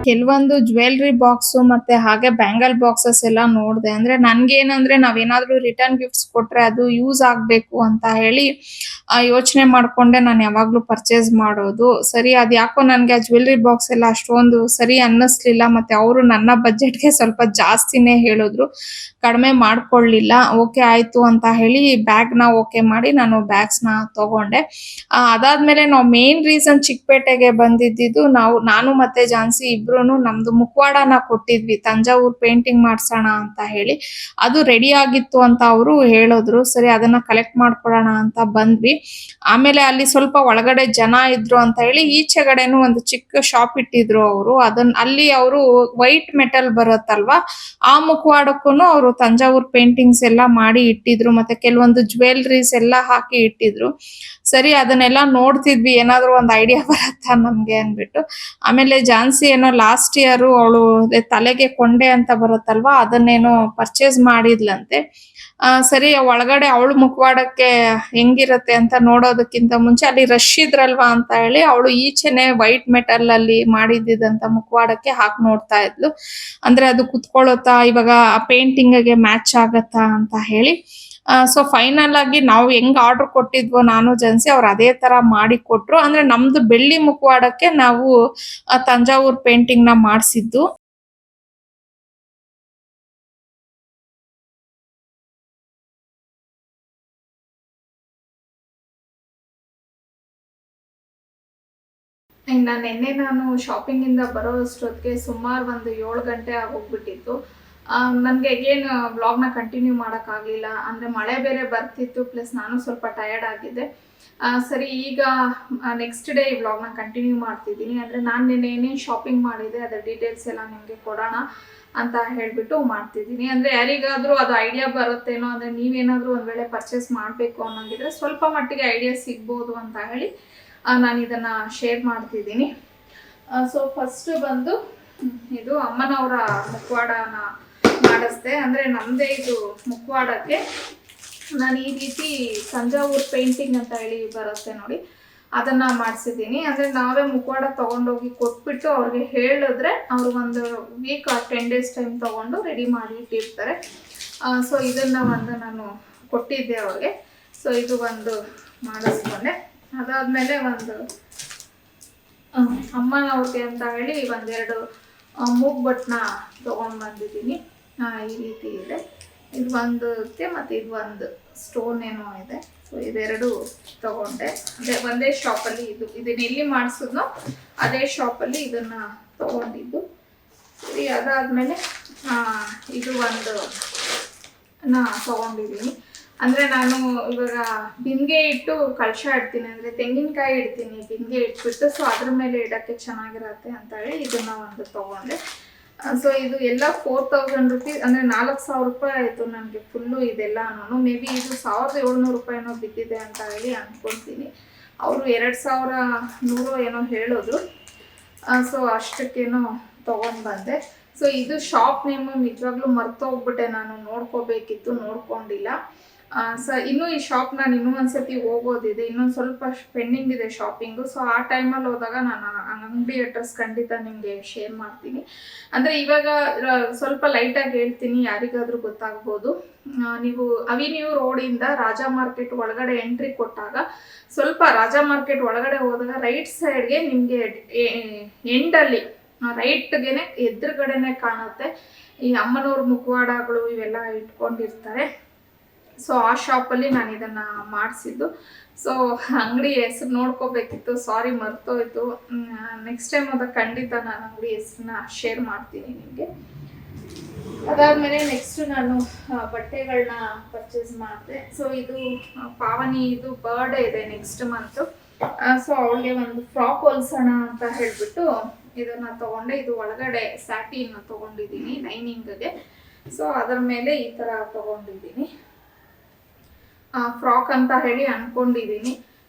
ಕೆಲವೊಂದು ಜ್ಯುವೆಲ್ರಿ ಬಾಕ್ಸು ಮತ್ತೆ ಹಾಗೆ ಬ್ಯಾಂಗಲ್ ಬಾಕ್ಸಸ್ ಎಲ್ಲ ನೋಡಿದೆ. ಅಂದ್ರೆ ನನ್ಗೇನಂದ್ರೆ ನಾವೇನಾದ್ರೂ ರಿಟರ್ನ್ ಗಿಫ್ಟ್ಸ್ ಕೊಟ್ರೆ ಅದು ಯೂಸ್ ಆಗ್ಬೇಕು ಅಂತ ಹೇಳಿ ಯೋಚನೆ ಮಾಡ್ಕೊಂಡೆ ನಾನು ಯಾವಾಗ್ಲೂ ಪರ್ಚೇಸ್ ಮಾಡೋದು. ಸರಿ ಅದ್ಯಾಕೋ ನನ್ಗೆ ಆ ಜ್ಯುವೆಲ್ರಿ ಬಾಕ್ಸ್ ಎಲ್ಲ ಅಷ್ಟೊಂದು ಸರಿ ಅನ್ನಿಸ್ಲಿಲ್ಲ. ಮತ್ತೆ ಅವರು ನನ್ನ ಬಜೆಟ್ಗೆ ಸ್ವಲ್ಪ ಜಾಸ್ತಿನೇ ಹೇಳಿದ್ರು, ಕಡಿಮೆ ಮಾಡ್ಕೊಳ್ಳಿಲ್ಲ. ಓಕೆ ಆಯ್ತು ಅಂತ ಹೇಳಿ ಬ್ಯಾಗ್ನ ಓಕೆ ಮಾಡಿ ನಾನು ಬ್ಯಾಗ್ಸ್ನ ತಗೊಂಡೆ. ಅದಾದ್ಮೇಲೆ ನಾವು ಮೇನ್ ರೀಸನ್ ಚಿಕ್ಕಪೇಟೆಗೆ ಬಂದಿದ್ದು, ನಾನು ಮತ್ತೆ ಜಾನ್ಸಿ ಇಬ್ರುನು ನಮ್ದು ಮುಖವಾಡನ ಕೊಟ್ಟಿದ್ವಿ ತಂಜಾವೂರ್ ಪೇಂಟಿಂಗ್ ಮಾಡ್ಸೋಣ ಅಂತ ಹೇಳಿ. ಅದು ರೆಡಿ ಆಗಿತ್ತು ಅಂತ ಅವರು ಹೇಳಿದ್ರು. ಸರಿ ಅದನ್ನ ಕಲೆಕ್ಟ್ ಮಾಡ್ಕೊಳ್ಳೋಣ ಅಂತ ಬಂದ್ವಿ. ಆಮೇಲೆ ಅಲ್ಲಿ ಸ್ವಲ್ಪ ಒಳಗಡೆ ಜನ ಇದ್ರು ಅಂತ ಹೇಳಿ ಈಚೆಗಡೆನು ಒಂದು ಚಿಕ್ಕ ಶಾಪ್ ಇಟ್ಟಿದ್ರು ಅವರು. ಅಲ್ಲಿ ಅವರು ವೈಟ್ ಮೆಟಲ್ ಬರುತ್ತಲ್ವಾ, ಆ ಮುಖವಾಡಕ್ಕೂ ಅವರು ತಂಜಾವೂರ್ ಪೇಂಟಿಂಗ್ಸ್ ಎಲ್ಲ ಮಾಡಿ ಇಟ್ಟಿದ್ರು. ಮತ್ತೆ ಕೆಲವೊಂದು ಜ್ಯುವೆಲ್ರೀಸ್ ಎಲ್ಲ ಹಾಕಿ ಇಟ್ಟಿದ್ರು. ಸರಿ ಅದನ್ನೆಲ್ಲ ನೋಡ್ತಿದ್ವಿ, ಏನಾದ್ರು ಒಂದು ಐಡಿಯಾ ಬರತ್ತಾ ನಮ್ಗೆ ಅನ್ಬಿಟ್ಟು. ಆಮೇಲೆ ಜಾನ್ಸಿ ಏನೋ ಲಾಸ್ಟ್ ಇಯರ್ ಅವಳು ತಲೆಗೆ ಕೊಂಡೆ ಅಂತ ಬರುತ್ತಲ್ವಾ, ಅದನ್ನೇನೋ ಪರ್ಚೇಸ್ ಮಾಡಿದ್ಲಂತೆ. ಸರಿ ಒಳಗಡೆ ಅವಳು ಮುಖವಾಡಕ್ಕೆ ಹೆಂಗಿರತ್ತೆ ಅಂತ ನೋಡೋದಕ್ಕಿಂತ ಮುಂಚೆ ಅಲ್ಲಿ ರಶ್ ಇದ್ರಲ್ವಾ ಅಂತ ಹೇಳಿ ಅವಳು ಈಚೆನೆ ವೈಟ್ ಮೆಟಲ್ ಅಲ್ಲಿ ಮಾಡಿದ್ದಂತ ಮುಖವಾಡಕ್ಕೆ ಹಾಕಿ ನೋಡ್ತಾ ಇದ್ಲು. ಅಂದ್ರೆ ಅದು ಕುತ್ಕೊಳ್ಳುತ್ತಾ, ಇವಾಗ ಪೇಂಟಿಂಗ್ಗೆ ಮ್ಯಾಚ್ ಆಗತ್ತಾ ಅಂತ ಹೇಳಿ. ಸೊ ಫೈನಲ್ ಆಗಿ ನಾವು ಹೆಂಗ್ ಆರ್ಡರ್ ಕೊಟ್ಟಿದ್ವೋ ನಾನು ಜನ್ಸಿ, ಅವ್ರು ಅದೇ ತರ ಮಾಡಿ ಕೊಟ್ರು. ಅಂದ್ರೆ ನಮ್ದು ಬೆಳ್ಳಿ ಮುಖವಾಡಕ್ಕೆ ನಾವು ತಂಜಾವೂರ್ ಪೇಂಟಿಂಗ್ ನ ಮಾಡಿಸಿದ್ದು. ನಾನು ಶಾಪಿಂಗ್ ಇಂದ ಬರೋ ಅಷ್ಟೊತ್ತಿಗೆ ಸುಮಾರು ಒಂದು 7 ಗಂಟೆ ಆಗೋಗ್ಬಿಟ್ಟಿತ್ತು. ನನಗೆ ಅಗೇನ್ ವ್ಲಾಗ್ನ ಕಂಟಿನ್ಯೂ ಮಾಡೋಕ್ಕಾಗಲಿಲ್ಲ. ಅಂದರೆ ಮಳೆ ಬೇರೆ ಬರ್ತಿತ್ತು, ಪ್ಲಸ್ ನಾನು ಸ್ವಲ್ಪ ಟಯರ್ಡ್ ಆಗಿದ್ದೆ. ಸರಿ ಈಗ ನೆಕ್ಸ್ಟ್ ಡೇ ಈ ವ್ಲಾಗ್ನ ಕಂಟಿನ್ಯೂ ಮಾಡ್ತಿದ್ದೀನಿ. ಅಂದರೆ ನಾನು ನಿನ್ನೆ ಏನೇನು ಶಾಪಿಂಗ್ ಮಾಡಿದೆ ಅದರ ಡೀಟೇಲ್ಸ್ ಎಲ್ಲ ನಿಮಗೆ ಕೊಡೋಣ ಅಂತ ಹೇಳಿಬಿಟ್ಟು ಮಾಡ್ತಿದ್ದೀನಿ. ಅಂದರೆ ಯಾರಿಗಾದರೂ ಅದು ಐಡಿಯಾ ಬರುತ್ತೇನೋ, ಅಂದರೆ ನೀವೇನಾದರೂ ಒಂದು ವೇಳೆ ಪರ್ಚೇಸ್ ಮಾಡಬೇಕು ಅನ್ನೋಂಗಿದ್ರೆ ಸ್ವಲ್ಪ ಮಟ್ಟಿಗೆ ಐಡಿಯಾ ಸಿಗ್ಬೋದು ಅಂತ ಹೇಳಿ ನಾನು ಇದನ್ನು ಶೇರ್ ಮಾಡ್ತಿದ್ದೀನಿ. ಸೊ ಫಸ್ಟ್ ಬಂದು ಇದು ಅಮ್ಮನವರ ಮುಖವಾಡನ ಮಾಡಿಸ್ದೆ. ಅಂದರೆ ನಮ್ಮದೇ ಇದು ಮುಖವಾಡಕ್ಕೆ ನಾನು ಈ ರೀತಿ ತಂಜಾವೂರ್ ಪೇಂಟಿಂಗ್ ಅಂತ ಹೇಳಿ ಬರುತ್ತೆ ನೋಡಿ, ಅದನ್ನು ಮಾಡಿಸಿದ್ದೀನಿ. ಅಂದರೆ ನಾವೇ ಮುಖವಾಡ ತೊಗೊಂಡೋಗಿ ಕೊಟ್ಬಿಟ್ಟು ಅವ್ರಿಗೆ ಹೇಳಿದ್ರೆ ಅವರು ಒಂದು ವೀಕ್ 10 ಡೇಸ್ ಟೈಮ್ ತೊಗೊಂಡು ರೆಡಿ ಮಾಡಿ ಇಟ್ಟಿರ್ತಾರೆ. ಸೊ ಇದನ್ನು ಒಂದು ನಾನು ಕೊಟ್ಟಿದ್ದೆ ಅವ್ರಿಗೆ. ಸೊ ಇದು ಒಂದು ಮಾಡಿಸ್ಕೊಂಡೆ. ಅದಾದಮೇಲೆ ಒಂದು ಅಮ್ಮನವ್ರಿಗೆ ಅಂತ ಹೇಳಿ ಒಂದೆರಡು ಮೂಗ್ಬಟ್ಟನ್ನ ತೊಗೊಂಡು ಬಂದಿದ್ದೀನಿ. ಈ ರೀತಿ ಇದೆ. ಇದು ಒಂದಕ್ಕೆ ಮತ್ತು ಇದು ಒಂದು ಸ್ಟೋನ್ ಏನೋ ಇದೆ. ಸೊ ಇದೆರಡು ತೊಗೊಂಡೆ. ಅದೇ ಒಂದೇ ಶಾಪಲ್ಲಿ ಇದನ್ನ ಎಲ್ಲಿ ಮಾಡಿಸಿದ್ನೋ ಅದೇ ಶಾಪಲ್ಲಿ ಇದನ್ನು ತೊಗೊಂಡಿದ್ದು. ಸರಿ ಅದಾದಮೇಲೆ ಇದು ಒಂದು ತೊಗೊಂಡಿದ್ದೀನಿ. ಅಂದರೆ ನಾನು ಇವಾಗ ಬಿಂದಿಗೆ ಇಟ್ಟು ಕಳಶ ಇಡ್ತೀನಿ, ಅಂದರೆ ತೆಂಗಿನಕಾಯಿ ಇಡ್ತೀನಿ ಬಿಂದಿಗೆ ಇಟ್ಬಿಟ್ಟು. ಸೊ ಅದ್ರ ಮೇಲೆ ಇಡೋಕ್ಕೆ ಚೆನ್ನಾಗಿರತ್ತೆ ಅಂತ ಹೇಳಿ ಇದನ್ನು ಒಂದು ತೊಗೊಂಡೆ. ಸೊ ಇದು ಎಲ್ಲ 4000 ರುಪೀಸ್, ಅಂದರೆ 4000 ರೂಪಾಯಿ ಆಯಿತು ನನಗೆ ಫುಲ್ಲು ಇದೆಲ್ಲನೂ. ಮೇ ಬಿ ಇದು 1700 ರೂಪಾಯಿನೋ ಬಿದ್ದಿದೆ ಅಂತ ಹೇಳಿ ಅಂದ್ಕೊಳ್ತೀನಿ. ಅವರು 2100 ಏನೋ ಹೇಳಿದ್ರು. ಸೊ ಅಷ್ಟಕ್ಕೇನೋ ತೊಗೊಂಡು ಬಂದೆ. ಸೊ ಇದು ಶಾಪ್ ನೇಮು ನಿಜವಾಗ್ಲೂ ಮರ್ತೋಗ್ಬಿಟ್ಟೆ, ನಾನು ನೋಡ್ಕೋಬೇಕಿತ್ತು, ನೋಡ್ಕೊಂಡಿಲ್ಲ. ಇನ್ನೂ ಈ ಶಾಪ್ ನಾನು ಇನ್ನೂ ಒಂದ್ಸತಿ ಹೋಗೋದಿದೆ, ಇನ್ನೊಂದು ಸ್ವಲ್ಪ ಪೆಂಡಿಂಗ್ ಇದೆ ಶಾಪಿಂಗು. ಸೊ ಆ ಟೈಮಲ್ಲಿ ಹೋದಾಗ ನಾನು ಅಂಗಡಿ ಅಡ್ರೆಸ್ ಖಂಡಿತ ನಿಮಗೆ ಶೇರ್ ಮಾಡ್ತೀನಿ. ಅಂದರೆ ಇವಾಗ ಸ್ವಲ್ಪ ಲೈಟಾಗಿ ಹೇಳ್ತೀನಿ, ಯಾರಿಗಾದರೂ ಗೊತ್ತಾಗ್ಬೋದು. ನೀವು ಅವಿನ್ಯೂ ರೋಡಿಂದ ರಾಜಾ ಮಾರ್ಕೆಟ್ ಒಳಗಡೆ ಎಂಟ್ರಿ ಕೊಟ್ಟಾಗ ಸ್ವಲ್ಪ ರಾಜಾ ಮಾರ್ಕೆಟ್ ಒಳಗಡೆ ಹೋದಾಗ ರೈಟ್ ಸೈಡ್ಗೆ ನಿಮಗೆ ಎಂಡಲ್ಲಿ ರೈಟ್ಗೆನೆ ಎದುರುಗಡೆನೆ ಕಾಣುತ್ತೆ ಈ ಅಮ್ಮನವ್ರ ಮುಖವಾಡಗಳು ಇವೆಲ್ಲ ಇಟ್ಕೊಂಡಿರ್ತಾರೆ. ಸೊ ಆ ಶಾಪಲ್ಲಿ ನಾನು ಇದನ್ನು ಮಾಡಿಸಿದ್ದು. ಸೊ ಅಂಗಡಿ ಹೆಸರು ನೋಡ್ಕೋಬೇಕಿತ್ತು, ಸಾರಿ ಮರ್ತೋಯ್ತು. ನೆಕ್ಸ್ಟ್ ಟೈಮ್ ಅದ ಖಂಡಿತ ನಾನು ಅಂಗಡಿ ಹೆಸರನ್ನ ಶೇರ್ ಮಾಡ್ತೀನಿ ನಿಮಗೆ. ಅದಾದಮೇಲೆ ನೆಕ್ಸ್ಟ್ ನಾನು ಬಟ್ಟೆಗಳನ್ನ ಪರ್ಚೇಸ್ ಮಾಡಿದೆ. ಸೊ ಇದು ಪಾವನಿ ಇದು ಬರ್ಡೇ ಇದೆ ನೆಕ್ಸ್ಟ್ ಮಂತು. ಸೊ ಅವಳಿಗೆ ಒಂದು ಫ್ರಾಕ್ ಹೊಲ್ಸೋಣ ಅಂತ ಹೇಳಿಬಿಟ್ಟು ಇದನ್ನು ತೊಗೊಂಡೆ. ಇದು ಒಳಗಡೆ ಸ್ಯಾಟಿನ್ ತೊಗೊಂಡಿದ್ದೀನಿ ಲೈನಿಂಗ್ಗೆ. ಸೊ ಅದರ ಮೇಲೆ ಈ ಥರ ತೊಗೊಂಡಿದ್ದೀನಿ. ಫ್ರಾಕ್ ಅಂತ ಹೇಳಿ ಅಂದ್ಕೊಂಡಿದ್ದೀನಿ.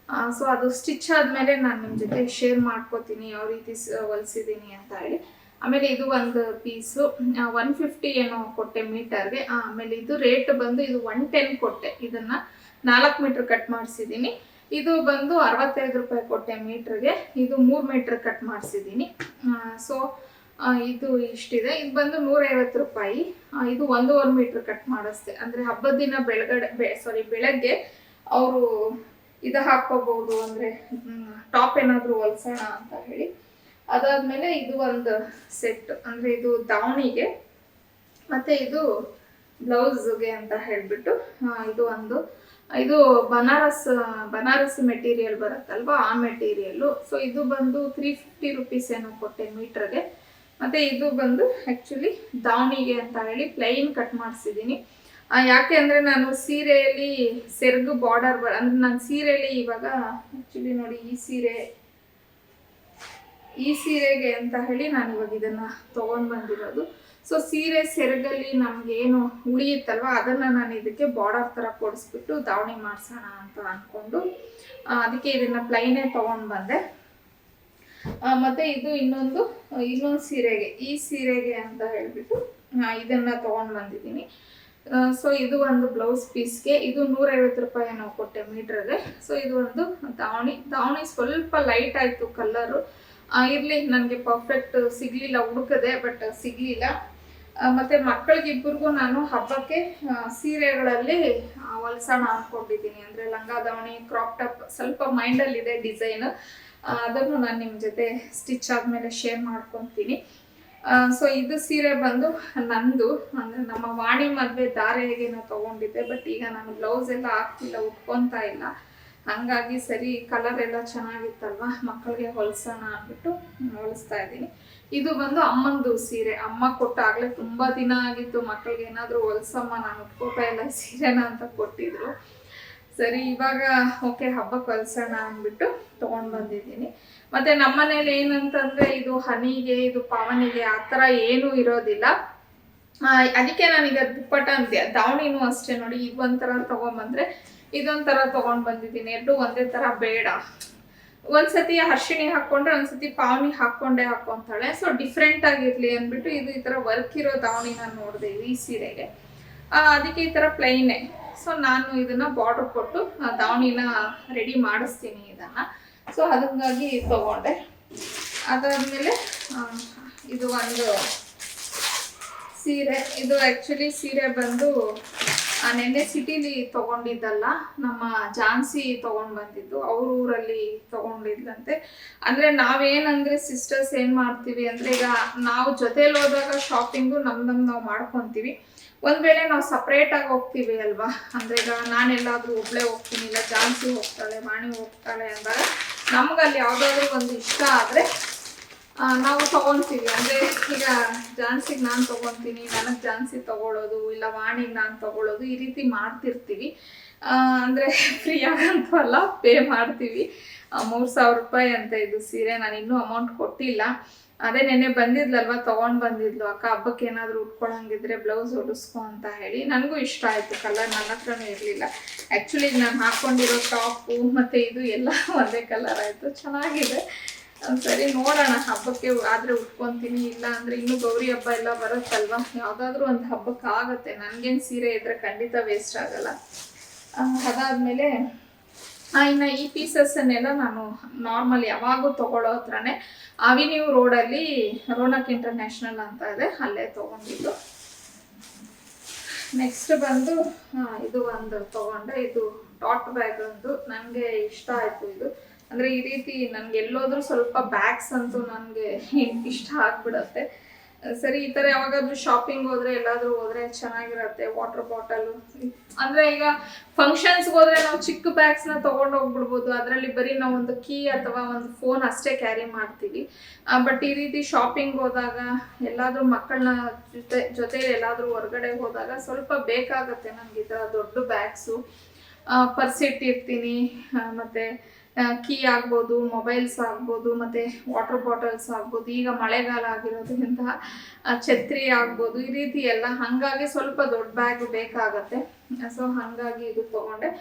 ಸೊ ಅದು ಸ್ಟಿಚ್ ಆದಮೇಲೆ ನಾನು ನಿಮ್ಮ ಜೊತೆ ಶೇರ್ ಮಾಡ್ಕೋತೀನಿ ಯಾವ ರೀತಿ ಹೊಲಿಸಿದ್ದೀನಿ ಅಂತ ಹೇಳಿ. ಆಮೇಲೆ ಇದು ಒಂದು ಪೀಸು 150 ಏನೋ ಕೊಟ್ಟೆ ಮೀಟರ್ಗೆ. ಆಮೇಲೆ ಇದು ರೇಟ್ ಬಂದು ಇದು 110 ಕೊಟ್ಟೆ. ಇದನ್ನು 4 ಮೀಟ್ರ್ ಕಟ್ ಮಾಡಿಸಿದ್ದೀನಿ. ಇದು ಬಂದು 65 ರೂಪಾಯಿ ಕೊಟ್ಟೆ ಮೀಟ್ರಿಗೆ. ಇದು 3 ಮೀಟ್ರ್ ಕಟ್ ಮಾಡಿಸಿದ್ದೀನಿ. ಸೊ ಇದು ಇಷ್ಟಿದೆ. ಇದು ಬಂದು 150 ರೂಪಾಯಿ. ಇದು 1.5 ಮೀಟರ್ ಕಟ್ ಮಾಡಿಸ್ದೆ. ಅಂದರೆ ಹಬ್ಬದ ದಿನ ಬೆಳಗ್ಗೆ ಅವರು ಇದು ಹಾಕ್ಕೋಬಹುದು, ಅಂದರೆ ಟಾಪ್ ಏನಾದರೂ ಹೊಲ್ಸೋಣ ಅಂತ ಹೇಳಿ. ಅದಾದಮೇಲೆ ಇದು ಒಂದು ಸೆಟ್, ಅಂದರೆ ಇದು ದಾವಣಿಗೆ ಮತ್ತು ಇದು ಬ್ಲೌಸ್ಗೆ ಅಂತ ಹೇಳಿಬಿಟ್ಟು ಇದು ಬನಾರಸ್ ಮೆಟೀರಿಯಲ್ ಬರುತ್ತಲ್ವ, ಆ ಮೆಟೀರಿಯಲ್ಲು. ಸೊ ಇದು ಬಂದು 350 ರುಪೀಸ್ ಏನೋ ಕೊಟ್ಟೆ ಮೀಟ್ರಿಗೆ. ಮತ್ತು ಇದು ಬಂದು ಆ್ಯಕ್ಚುಲಿ ದಾವಣಿಗೆ ಅಂತ ಹೇಳಿ ಪ್ಲೈನ್ ಕಟ್ ಮಾಡಿಸಿದ್ದೀನಿ. ಯಾಕೆ ಅಂದರೆ ನಾನು ಸೀರೆಯಲ್ಲಿ ಸೆರಗು ಬಾರ್ಡರ್ ಅಂದರೆ ನಾನು ಸೀರೆಯಲ್ಲಿ ಇವಾಗ ಆ್ಯಕ್ಚುಲಿ ನೋಡಿ ಈ ಸೀರೆಗೆ ಅಂತ ಹೇಳಿ ನಾನು ಇವಾಗ ಇದನ್ನು ತೊಗೊಂಡು ಬಂದಿರೋದು. ಸೊ ಸೀರೆ ಸೆರಗಲ್ಲಿ ನಮಗೇನು ಉಳಿಯುತ್ತಲ್ವ ಅದನ್ನು ನಾನು ಇದಕ್ಕೆ ಬಾರ್ಡರ್ ಥರ ಕೊಡಿಸ್ಬಿಟ್ಟು ದಾವಣಿ ಮಾಡಿಸೋಣ ಅಂತ ಅಂದ್ಕೊಂಡು ಅದಕ್ಕೆ ಇದನ್ನು ಪ್ಲೈನೇ ತೊಗೊಂಡು ಬಂದೆ. ಮತ್ತು ಇದು ಇನ್ನೊಂದು ಈ ಸೀರೆಗೆ ಅಂತ ಹೇಳಿಬಿಟ್ಟು ಇದನ್ನು ತೊಗೊಂಡು ಬಂದಿದ್ದೀನಿ. ಸೊ ಇದು ಒಂದು ಬ್ಲೌಸ್ ಪೀಸ್ಗೆ ಇದು 150 ರೂಪಾಯಿ ನಾವು ಕೊಟ್ಟೆ ಮೀಟ್ರಿಗೆ. ಸೊ ಇದು ಒಂದು ದಾವಣಿ ಸ್ವಲ್ಪ ಲೈಟ್ ಆಯಿತು ಕಲ್ಲರು. ಇರಲಿ, ನನಗೆ ಪರ್ಫೆಕ್ಟ್ ಸಿಗಲಿಲ್ಲ, ಹುಡುಕದೆ ಬಟ್ ಸಿಗಲಿಲ್ಲ. ಮತ್ತು ಮಕ್ಕಳಿಗಿಬ್ಬರಿಗೂ ನಾನು ಹಬ್ಬಕ್ಕೆ ಸೀರೆಗಳಲ್ಲಿ ಹೊಲ್ಸೋಣ ಅಂದ್ಕೊಂಡಿದ್ದೀನಿ. ಅಂದರೆ ಲಂಗ ದಾವಣಿ, ಕ್ರಾಪ್ ಟಾಪ್ ಸ್ವಲ್ಪ ಮೈಂಡಲ್ಲಿದೆ ಡಿಸೈನ್, ಅದನ್ನು ನಾನು ನಿಮ್ಮ ಜೊತೆ ಸ್ಟಿಚ್ ಆದಮೇಲೆ ಶೇರ್ ಮಾಡ್ಕೊತೀನಿ. ಸೊ ಇದು ಸೀರೆ ಬಂದು ನಂದು, ಅಂದರೆ ನಮ್ಮ ವಾಣಿ ಮದುವೆ ದಾರೆಗೆ ನಾವು ತೊಗೊಂಡಿದ್ದೆ. ಬಟ್ ಈಗ ನಾನು ಬ್ಲೌಸ್ ಎಲ್ಲ ಹಾಕ್ತಿಲ್ಲ, ಉಟ್ಕೊತಾ ಇಲ್ಲ. ಹಾಗಾಗಿ ಸರಿ, ಕಲರ್ ಎಲ್ಲ ಚೆನ್ನಾಗಿತ್ತಲ್ವ, ಮಕ್ಕಳಿಗೆ ಹೊಲ್ಸೋಣ ಅಂದ್ಬಿಟ್ಟು ಹೊಲಿಸ್ತಾ ಇದ್ದೀನಿ. ಇದು ಬಂದು ಅಮ್ಮಂದು ಸೀರೆ, ಅಮ್ಮ ಕೊಟ್ಟಾಗಲೇ ತುಂಬ ದಿನ ಆಗಿತ್ತು ಮಕ್ಕಳಿಗೆ ಏನಾದರೂ ಹೊಲ್ಸಮ್ಮ, ನಾನು ಉಟ್ಕೋತಾ ಇಲ್ಲ ಸೀರೆನ ಅಂತ ಕೊಟ್ಟಿದ್ರು. ಸರಿ, ಇವಾಗ ಓಕೆ ಹಬ್ಬಕ್ಕೆ ಹೊಲ್ಸೋಣ ಅಂದ್ಬಿಟ್ಟು ತೊಗೊಂಡು ಬಂದಿದ್ದೀನಿ. ಮತ್ತು ನಮ್ಮ ಮನೇಲಿ ಏನಂತಂದರೆ ಇದು ಹನಿಗೆ, ಇದು ಪಾವನಿಗೆ ಆ ಥರ ಏನೂ ಇರೋದಿಲ್ಲ. ಅದಕ್ಕೆ ನಾನೀಗ ದುಪ್ಪಟ್ಟ ಅಂತೆ, ದಾವಣಿನೂ ಅಷ್ಟೇ ನೋಡಿ, ಇದು ಒಂಥರ ತೊಗೊಂಬಂದರೆ ಇದೊಂಥರ ತೊಗೊಂಡು ಬಂದಿದ್ದೀನಿ. ಎರಡು ಒಂದೇ ಥರ ಬೇಡ. ಒಂದ್ಸತಿ ಅರ್ಶಿಣಿ ಹಾಕ್ಕೊಂಡ್ರೆ ಒಂದ್ಸತಿ ಪಾವನಿ ಹಾಕ್ಕೊಂತಾಳೆ. ಸೊ ಡಿಫ್ರೆಂಟ್ ಆಗಿರಲಿ ಅಂದ್ಬಿಟ್ಟು ಇದು ಈ ಥರ ವರ್ಕ್ ಇರೋ ದಾವಣಿ ನಾನು ನೋಡಿದೆ ಈ ಸೀರೆಗೆ. ಅದಕ್ಕೆ ಈ ಥರ ಪ್ಲೈನೇ. ಸೊ ನಾನು ಇದನ್ನು ಬಾರ್ಡರ್ ಕೊಟ್ಟು ದಾವಣಿನ ರೆಡಿ ಮಾಡಿಸ್ತೀನಿ ಇದನ್ನು. ಸೊ ಅದಕ್ಕಾಗಿ ತೊಗೊಂಡೆ. ಅದಾದಮೇಲೆ ಇದು ಒಂದು ಸೀರೆ. ಇದು ಆ್ಯಕ್ಚುಲಿ ಸೀರೆ ಬಂದು ನೆನ್ನೆ ಸಿಟಿಲಿ ತೊಗೊಂಡಿದ್ದಲ್ಲ, ನಮ್ಮ ಝಾನ್ಸಿ ತೊಗೊಂಡು ಬಂದಿದ್ದು, ಅವ್ರ ಊರಲ್ಲಿ ತೊಗೊಂಡಿದ್ದಂತೆ. ಅಂದರೆ ನಾವೇನಂದರೆ ಸಿಸ್ಟರ್ಸ್ ಏನು ಮಾಡ್ತೀವಿ ಅಂದರೆ, ಈಗ ನಾವು ಜೊತೇಲಿ ಹೋದಾಗ ಶಾಪಿಂಗು ನಾವು ಮಾಡ್ಕೊತೀವಿ. ಒಂದು ವೇಳೆ ನಾವು ಸಪ್ರೇಟಾಗಿ ಹೋಗ್ತೀವಿ ಅಲ್ವಾ, ಅಂದರೆ ಈಗ ನಾನೆಲ್ಲಾದರೂ ಒಬ್ಬಳೇ ಹೋಗ್ತೀನಿ, ಇಲ್ಲ ಝಾನ್ಸಿ ಹೋಗ್ತಾಳೆ, ವಾಣಿ ಹೋಗ್ತಾಳೆ ಅಂದಾಗ ನಮ್ಗಲ್ಲಿ ಯಾವುದಾದ್ರೂ ಒಂದು ಇಷ್ಟ ಆದರೆ ನಾವು ತೊಗೊತೀವಿ. ಅಂದರೆ ಈಗ ಝಾನ್ಸಿಗೆ ನಾನು ತೊಗೊತೀನಿ, ನನಗೆ ಝಾನ್ಸಿ ತೊಗೊಳ್ಳೋದು, ಇಲ್ಲ ವಾಣಿಗೆ ನಾನು ತೊಗೊಳ್ಳೋದು, ಈ ರೀತಿ ಮಾಡ್ತಿರ್ತೀವಿ. ಅಂದರೆ ಫ್ರೀಯಾಗಂತೂ ಅಲ್ಲ, ಪೇ ಮಾಡ್ತೀವಿ. 3000 ರೂಪಾಯಿ ಅಂತ ಇದು ಸೀರೆ. ನಾನು ಇನ್ನೂ ಅಮೌಂಟ್ ಕೊಟ್ಟಿಲ್ಲ. ಅದೇ ನೆನ್ನೆ ಬಂದಿದ್ಲಲ್ವ, ತೊಗೊಂಡು ಬಂದಿದ್ಲು, ಅಕ್ಕ ಹಬ್ಬಕ್ಕೆ ಏನಾದರೂ ಉಟ್ಕೊಳ್ಳೋಂಗಿದ್ರೆ ಬ್ಲೌಸ್ ಹೊಲಿಸ್ಕೊ ಅಂತ ಹೇಳಿ. ನನಗೂ ಇಷ್ಟ ಆಯಿತು ಕಲರ್, ನನ್ನ ಹತ್ರನೂ ಇರಲಿಲ್ಲ. ಆ್ಯಕ್ಚುಲಿ ನಾನು ಹಾಕ್ಕೊಂಡಿರೋ ಟಾಪು ಮತ್ತು ಇದು ಎಲ್ಲ ಒಂದೇ ಕಲರ್ ಆಯಿತು, ಚೆನ್ನಾಗಿದೆ. ಸರಿ, ನೋಡೋಣ, ಹಬ್ಬಕ್ಕೆ ಆದರೆ ಉಟ್ಕೊತೀನಿ, ಇಲ್ಲ ಅಂದರೆ ಇನ್ನೂ ಗೌರಿ ಹಬ್ಬ ಎಲ್ಲ ಬರುತ್ತಲ್ವ, ಯಾವುದಾದ್ರೂ ಒಂದು ಹಬ್ಬಕ್ಕೆ ಆಗುತ್ತೆ. ನನಗೇನು ಸೀರೆ ಇದ್ದರೆ ಖಂಡಿತ ವೇಸ್ಟ್ ಆಗಲ್ಲ. ಅದಾದಮೇಲೆ ಇನ್ನು ಈ ಪೀಸಸ್ಸನ್ನೆಲ್ಲ ನಾನು ನಾರ್ಮಲ್ ಯಾವಾಗೂ ತೊಗೊಳ್ಳೋ ಹತ್ರನೇ ಅವಿನ್ಯೂ ರೋಡಲ್ಲಿ ರೋನಕ್ ಇಂಟರ್ನ್ಯಾಷನಲ್ ಅಂತ ಇದೆ, ಅಲ್ಲೇ ತೊಗೊಂಡಿದ್ದು. ನೆಕ್ಸ್ಟ್ ಬಂದು ಇದು ಒಂದು ತೊಗೊಂಡೆ. ಇದು ಟಾಟ್ ಬ್ಯಾಗ್ ಒಂದು ನನಗೆ ಇಷ್ಟ ಆಯಿತು. ಇದು ಅಂದರೆ ಈ ರೀತಿ ನನಗೆ ಎಲ್ಲೋದ್ರೂ ಸ್ವಲ್ಪ ಬ್ಯಾಗ್ಸ್ ಅಂತೂ ನನಗೆ ಇಷ್ಟ ಆಗ್ಬಿಡತ್ತೆ. ಸರಿ, ಈ ಥರ ಯಾವಾಗಾದ್ರೂ ಶಾಪಿಂಗ್ ಹೋದರೆ, ಎಲ್ಲಾದರೂ ಹೋದರೆ ಚೆನ್ನಾಗಿರುತ್ತೆ. ವಾಟರ್ ಬಾಟಲು, ಅಂದರೆ ಈಗ ಫಂಕ್ಷನ್ಸ್ಗೆ ಹೋದರೆ ನಾವು ಚಿಕ್ಕ ಬ್ಯಾಗ್ಸ್ನ ತೊಗೊಂಡು ಹೋಗ್ಬಿಡ್ಬೋದು. ಅದರಲ್ಲಿ ಬರೀ ನಾವು ಒಂದು ಕೀ ಅಥವಾ ಒಂದು ಫೋನ್ ಅಷ್ಟೇ ಕ್ಯಾರಿ ಮಾಡ್ತೀವಿ. ಬಟ್ ಈ ರೀತಿ ಶಾಪಿಂಗ್ ಹೋದಾಗ, ಎಲ್ಲಾದರೂ ಮಕ್ಕಳನ್ನ ಜೊತೆ ಎಲ್ಲಾದರೂ ಹೊರಗಡೆ ಹೋದಾಗ ಸ್ವಲ್ಪ ಬೇಕಾಗುತ್ತೆ ನನಗೆ ಈ ಥರ ದೊಡ್ಡ ಬ್ಯಾಗ್ಸು. ಪರ್ಸ್ ಇಟ್ಟಿರ್ತೀನಿ, ಮತ್ತು ಕೀ ಆಗ್ಬೋದು, ಮೊಬೈಲ್ಸ್ ಆಗ್ಬೋದು, ಮತ್ತು ವಾಟರ್ ಬಾಟಲ್ಸ್ ಆಗ್ಬೋದು, ಈಗ ಮಳೆಗಾಲ ಆಗಿರೋದ್ರಿಂದ ಛತ್ರಿ ಆಗ್ಬೋದು, ಈ ರೀತಿ ಎಲ್ಲ. ಹಾಗಾಗಿ ಸ್ವಲ್ಪ ದೊಡ್ಡ ಬ್ಯಾಗ್ ಬೇಕಾಗತ್ತೆ. ಸೊ ಹಾಗಾಗಿ ಇದು ತೊಗೊಂಡೆ.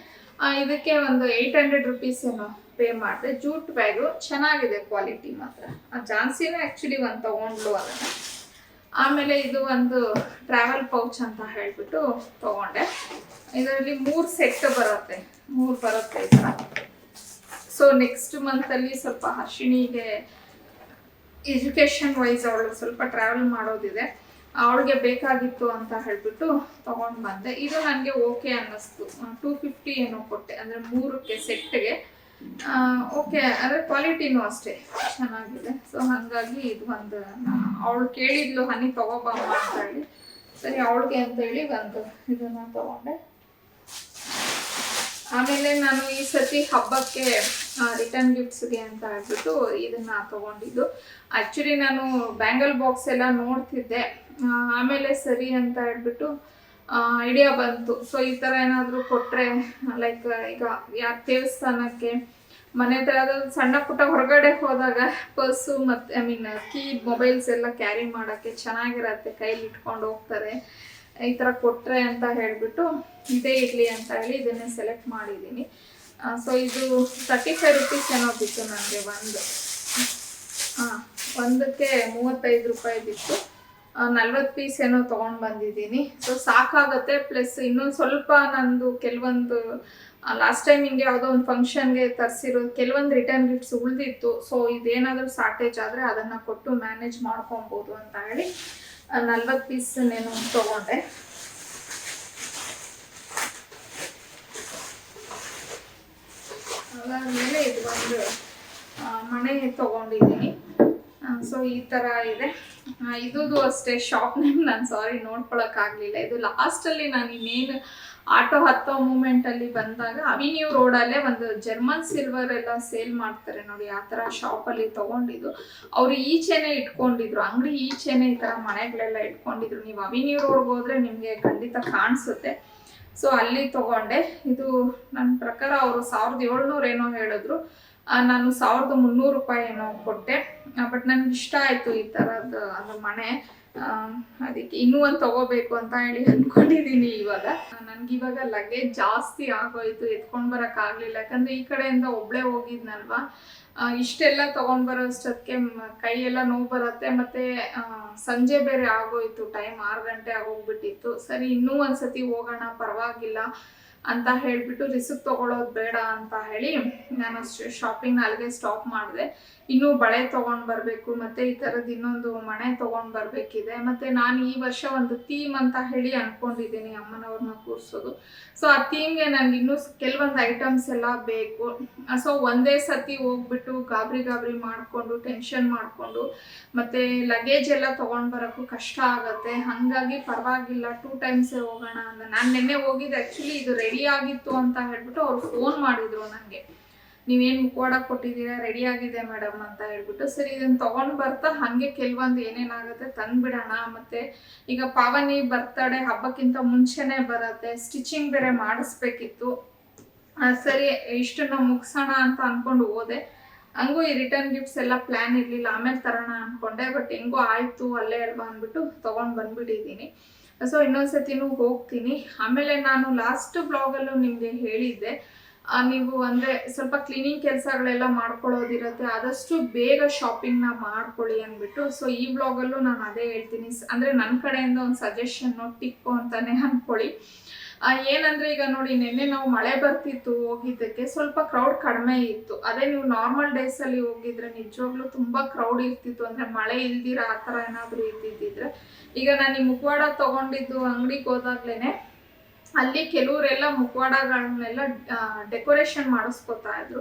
ಇದಕ್ಕೆ ಒಂದು 800 ರುಪೀಸ್ ಏನೋ ಪೇ ಮಾಡಿದೆ. ಜೂಟ್ ಬ್ಯಾಗು ಚೆನ್ನಾಗಿದೆ, ಕ್ವಾಲಿಟಿ ಮಾತ್ರ. ಝಾನ್ಸಿನೇ ಆ್ಯಕ್ಚುಲಿ ಒಂದು ತೊಗೊಂಡ್ಲು ಅದನ್ನು. ಆಮೇಲೆ ಇದು ಒಂದು ಟ್ರಾವೆಲ್ ಪೌಚ್ ಅಂತ ಹೇಳಿಬಿಟ್ಟು ತೊಗೊಂಡೆ. ಇದರಲ್ಲಿ 3 ಸೆಟ್ ಬರುತ್ತೆ, 3 ಬರುತ್ತೆ ಈ ಥರ. ಸೊ ನೆಕ್ಸ್ಟ್ ಮಂತಲ್ಲಿ ಸ್ವಲ್ಪ ಅರ್ಶಿಣಿಗೆ ಎಜುಕೇಷನ್ ವೈಸ್ ಅವಳು ಸ್ವಲ್ಪ ಟ್ರಾವೆಲ್ ಮಾಡೋದಿದೆ, ಅವಳಿಗೆ ಬೇಕಾಗಿತ್ತು ಅಂತ ಹೇಳ್ಬಿಟ್ಟು ತೊಗೊಂಡು ಬಂದೆ. ಇದು ನನಗೆ ಓಕೆ ಅನ್ನಿಸ್ತು. 250 ಏನೋ ಕೊಟ್ಟೆ, ಅಂದರೆ 3ಕ್ಕೆ ಸೆಟ್ಗೆ. ಓಕೆ, ಅಂದರೆ ಕ್ವಾಲಿಟಿನೂ ಅಷ್ಟೇ ಚೆನ್ನಾಗಿದೆ. ಸೊ ಹಾಗಾಗಿ ಇದು ಒಂದು ಅವಳು ಕೇಳಿದ್ಲು ಹನಿ ತೊಗೋಬಮ್ಮ ಅಂತ ಹೇಳಿ, ಸರಿ ಅವಳಿಗೆ ಅಂತ ಹೇಳಿ ಒಂದು ಇದನ್ನು ತೊಗೊಂಡೆ. ಆಮೇಲೆ ನಾನು ಈ ಸತಿ ಹಬ್ಬಕ್ಕೆ ರಿಟರ್ನ್ ಗಿಫ್ಟ್ಸ್ಗೆ ಅಂತ ಹೇಳ್ಬಿಟ್ಟು ಇದನ್ನ ತೊಗೊಂಡಿದ್ದು. ಆ್ಯಕ್ಚುಲಿ ನಾನು ಬ್ಯಾಂಗಲ್ ಬಾಕ್ಸ್ ಎಲ್ಲ ನೋಡ್ತಿದ್ದೆ, ಆಮೇಲೆ ಸರಿ ಅಂತ ಹೇಳ್ಬಿಟ್ಟು ಐಡಿಯಾ ಬಂತು. ಸೊ ಈ ಥರ ಏನಾದರೂ ಕೊಟ್ಟರೆ, ಲೈಕ್ ಈಗ ಯಾರು ದೇವಸ್ಥಾನಕ್ಕೆ ಮನೆ ಹತ್ರ ಯಾವ್ದಾದ್ರು ಸಣ್ಣ ಪುಟ್ಟ ಹೊರಗಡೆ ಹೋದಾಗ ಪರ್ಸು ಮತ್ತು ಕೀ ಮೊಬೈಲ್ಸ್ ಎಲ್ಲ ಕ್ಯಾರಿ ಮಾಡೋಕ್ಕೆ ಚೆನ್ನಾಗಿರತ್ತೆ, ಕೈಲಿ ಇಟ್ಕೊಂಡು ಹೋಗ್ತಾರೆ. ಈ ಥರ ಕೊಟ್ಟರೆ ಅಂತ ಹೇಳಿಬಿಟ್ಟು ಇದೇ ಇರಲಿ ಅಂತ ಹೇಳಿ ಇದನ್ನೇ ಸೆಲೆಕ್ಟ್ ಮಾಡಿದ್ದೀನಿ. ಸೊ ಇದು 35 ರುಪೀಸ್ ಏನೋ ಬಿತ್ತು ನನಗೆ. ಒಂದಕ್ಕೆ 35 ರೂಪಾಯಿ ಬಿತ್ತು. 40 ಪೀಸ್ ಏನೋ ತೊಗೊಂಡು ಬಂದಿದ್ದೀನಿ. ಸೊ ಸಾಕಾಗುತ್ತೆ. ಪ್ಲಸ್ ಇನ್ನೊಂದು ಸ್ವಲ್ಪ ನಂದು ಕೆಲವೊಂದು ಲಾಸ್ಟ್ ಟೈಮ್ ಹಿಂಗೆ ಯಾವುದೋ ಒಂದು ಫಂಕ್ಷನ್ಗೆ ತರಿಸಿರೋದು ಕೆಲವೊಂದು ರಿಟರ್ನ್ ಗಿಫ್ಟ್ಸ್ ಉಳಿದಿತ್ತು. ಸೊ ಇದೇನಾದರೂ ಶಾರ್ಟೇಜ್ ಆದರೆ ಅದನ್ನು ಕೊಟ್ಟು ಮ್ಯಾನೇಜ್ ಮಾಡ್ಕೊಬೋದು ಅಂತ ಹೇಳಿ 40 ಪೀಸ್ నేను ತೊಗೊಂಡೆ. ಅದಾದಮೇಲೆ ಇದು ಒಂದು ಮಣೆ ತೊಗೊಂಡಿದ್ದೀನಿ. ಸೊ ಈ ಥರ ಇದೆ. ಇದು ಅಷ್ಟೇ ಶಾಪ್ ನೇಮ್ ನಾನು ಸಾರಿ ನೋಡ್ಕೊಳಕ್ಕಾಗಲಿಲ್ಲ. ಇದು ಲಾಸ್ಟಲ್ಲಿ ನಾನು ಇನ್ನೇನು ಆಟೋ ಹತ್ತೋ ಮೂಮೆಂಟಲ್ಲಿ ಬಂದಾಗ ಅವಿನ್ಯೂ ರೋಡಲ್ಲೇ ಒಂದು ಜರ್ಮನ್ ಸಿಲ್ವರ್ ಎಲ್ಲ ಸೇಲ್ ಮಾಡ್ತಾರೆ ನೋಡಿ, ಆ ಥರ ಶಾಪಲ್ಲಿ ತೊಗೊಂಡಿದ್ದು. ಅವರು ಈಚೆನೇ ಇಟ್ಕೊಂಡಿದ್ರು, ಅಂಗಡಿ ಈಚೆನೇ ಈ ಥರ ಮನೆಗಳೆಲ್ಲ ಇಟ್ಕೊಂಡಿದ್ರು. ನೀವು ಅವಿನ್ಯೂ ರೋಡ್ಗೆ ಹೋದರೆ ನಿಮಗೆ ಖಂಡಿತ ಕಾಣಿಸುತ್ತೆ. ಸೊ ಅಲ್ಲಿ ತೊಗೊಂಡೆ. ಇದು ನನ್ನ ಪ್ರಕಾರ ಅವರು 1700 ಏನೋ ಹೇಳಿದ್ರು, ನಾನು 1300 ರೂಪಾಯಿ ಏನೋ ಕೊಟ್ಟೆ. ಬಟ್ ನನಗೆ ಇಷ್ಟ ಆಯಿತು ಈ ಥರದ್ದು ಅದು ಮಣೆ. ಅದಕ್ಕೆ ಇನ್ನೂ ಒಂದು ತೊಗೋಬೇಕು ಅಂತ ಹೇಳಿ ಅಂದ್ಕೊಂಡಿದ್ದೀನಿ. ಇವಾಗ ನನಗಿವಾಗ ಲಗೇಜ್ ಜಾಸ್ತಿ ಆಗೋಯ್ತು, ಎತ್ಕೊಂಡು ಬರೋಕ್ಕಾಗಲಿಲ್ಲ. ಯಾಕಂದರೆ ಈ ಕಡೆಯಿಂದ ಒಬ್ಬಳೇ ಹೋಗಿದ್ನಲ್ವ, ಇಷ್ಟೆಲ್ಲ ತೊಗೊಂಡು ಬರೋ ಅಷ್ಟೊತ್ತಿಗೆ ಕೈಯೆಲ್ಲ ನೋವು ಬರುತ್ತೆ. ಮತ್ತು ಸಂಜೆ ಬೇರೆ ಆಗೋಯ್ತು, ಟೈಮ್ 6 ಗಂಟೆ ಆಗೋಗ್ಬಿಟ್ಟಿತ್ತು. ಸರಿ ಇನ್ನೂ ಒಂದು ಸತಿ ಹೋಗೋಣ ಪರವಾಗಿಲ್ಲ ಅಂತ ಹೇಳಿಬಿಟ್ಟು ರಿಸ್ಕ್ ತೊಗೊಳೋದು ಬೇಡ ಅಂತ ಹೇಳಿ ನಾನು ಶಾಪಿಂಗ್ ಅಲ್ಲಿಗೆ ಸ್ಟಾಪ್ ಮಾಡಿದೆ. ಇನ್ನೂ ಬಳೆ ತೊಗೊಂಡು ಬರಬೇಕು, ಮತ್ತು ಈ ಥರದ್ದು ಇನ್ನೊಂದು ಮಣೆ ತೊಗೊಂಡು ಬರಬೇಕಿದೆ. ಮತ್ತು ನಾನು ಈ ವರ್ಷ ಒಂದು ಥೀಮ್ ಅಂತ ಹೇಳಿ ಅಂದ್ಕೊಂಡಿದ್ದೀನಿ, ಅಮ್ಮನವ್ರನ್ನ ಕೂರಿಸೋದು. ಸೊ ಆ ಥೀಮ್ಗೆ ನನಗೆ ಇನ್ನೂ ಕೆಲವೊಂದು ಐಟಮ್ಸ್ ಎಲ್ಲ ಬೇಕು. ಸೊ ಒಂದೇ ಸತಿ ಹೋಗ್ಬಿಟ್ಟು ಗಾಬರಿ ಮಾಡಿಕೊಂಡು ಟೆನ್ಷನ್ ಮಾಡಿಕೊಂಡು ಮತ್ತು ಲಗೇಜ್ ಎಲ್ಲ ತೊಗೊಂಡು ಬರೋಕ್ಕೂ ಕಷ್ಟ ಆಗುತ್ತೆ. ಹಾಗಾಗಿ ಪರವಾಗಿಲ್ಲ 2 ಟೈಮ್ಸೇ ಹೋಗೋಣ ಅಂತ. ನಾನು ನಿನ್ನೆ ಹೋಗಿದ್ದೆ. ಆ್ಯಕ್ಚುಲಿ ಇದು ರೆಡಿ ಆಗಿತ್ತು ಅಂತ ಹೇಳ್ಬಿಟ್ಟು ಅವ್ರು ಫೋನ್ ಮಾಡಿದರು ನನಗೆ, ನೀವೇನು ಮುಖವಾಡ ಕೊಟ್ಟಿದ್ದೀರಾ, ರೆಡಿ ಆಗಿದೆ ಮೇಡಮ್ ಅಂತ ಹೇಳ್ಬಿಟ್ಟು. ಸರಿ ಇದನ್ನು ತೊಗೊಂಡು ಬರ್ತಾ ಹಾಗೆ ಕೆಲವೊಂದು ಏನೇನಾಗುತ್ತೆ ತಂದುಬಿಡೋಣ. ಮತ್ತು ಈಗ ಪಾವನಿ ಬರ್ತಡೇ ಹಬ್ಬಕ್ಕಿಂತ ಮುಂಚೆನೇ ಬರುತ್ತೆ, ಸ್ಟಿಚಿಂಗ್ ಬೇರೆ ಮಾಡಿಸ್ಬೇಕಿತ್ತು. ಸರಿ ಇಷ್ಟನ್ನು ಮುಗಿಸೋಣ ಅಂತ ಅಂದ್ಕೊಂಡು ಹೋದೆ. ಹಂಗೂ ಈ ರಿಟರ್ನ್ ಗಿಫ್ಟ್ಸ್ ಎಲ್ಲ ಪ್ಲ್ಯಾನ್ ಇರಲಿಲ್ಲ, ಆಮೇಲೆ ತರೋಣ ಅಂದ್ಕೊಂಡೆ. ಬಟ್ ಹೆಂಗೋ ಆಯಿತು ಅಲ್ಲೇ ಅಲ್ವಾ ಅಂದ್ಬಿಟ್ಟು ತೊಗೊಂಡು ಬಂದುಬಿಟ್ಟಿದ್ದೀನಿ. ಸೊ ಇನ್ನೊಂದು ಸತಿನೂ ಹೋಗ್ತೀನಿ. ಆಮೇಲೆ ನಾನು ಲಾಸ್ಟ್ ಬ್ಲಾಗಲ್ಲೂ ನಿಮಗೆ ಹೇಳಿದ್ದೆ, ನೀವು ಅಂದರೆ ಸ್ವಲ್ಪ ಕ್ಲೀನಿಂಗ್ ಕೆಲಸಗಳೆಲ್ಲ ಮಾಡ್ಕೊಳ್ಳೋದಿರುತ್ತೆ, ಆದಷ್ಟು ಬೇಗ ಶಾಪಿಂಗ್ನ ಮಾಡ್ಕೊಳ್ಳಿ ಅಂದ್ಬಿಟ್ಟು. ಸೊ ಈ ಬ್ಲಾಗಲ್ಲೂ ನಾನು ಅದೇ ಹೇಳ್ತೀನಿ. ಅಂದರೆ ನನ್ನ ಕಡೆಯಿಂದ ಒಂದು ಸಜೆಷನ್ನು ಟಿಪ್ಪು ಅಂತಲೇ ಅಂದ್ಕೊಳ್ಳಿ. ಏನಂದರೆ ಈಗ ನೋಡಿ, ನಿನ್ನೆ ನಾವು ಮಳೆ ಬರ್ತಿತ್ತು, ಹೋಗಿದ್ದಕ್ಕೆ ಸ್ವಲ್ಪ ಕ್ರೌಡ್ ಕಡಿಮೆ ಇತ್ತು. ಅದೇ ನೀವು ನಾರ್ಮಲ್ ಡೇಸಲ್ಲಿ ಹೋಗಿದ್ರೆ ನಿಜವಾಗ್ಲೂ ತುಂಬ ಕ್ರೌಡ್ ಇರ್ತಿತ್ತು. ಅಂದರೆ ಮಳೆ ಇಲ್ದಿರ ಆ ಥರ ಏನಾದರೂ ಇದ್ದಿದ್ದಿದ್ರೆ. ಈಗ ನಾನು ಈ ಮುಖವಾಡ ತೊಗೊಂಡಿದ್ದು ಅಂಗಡಿಗೆ ಹೋದಾಗ್ಲೇ ಅಲ್ಲಿ ಕೆಲವರೆಲ್ಲ ಮುಖವಾಡಗಳನ್ನೆಲ್ಲ ಡೆಕೋರೇಷನ್ ಮಾಡಿಸ್ಕೊತಾ ಇದ್ರು.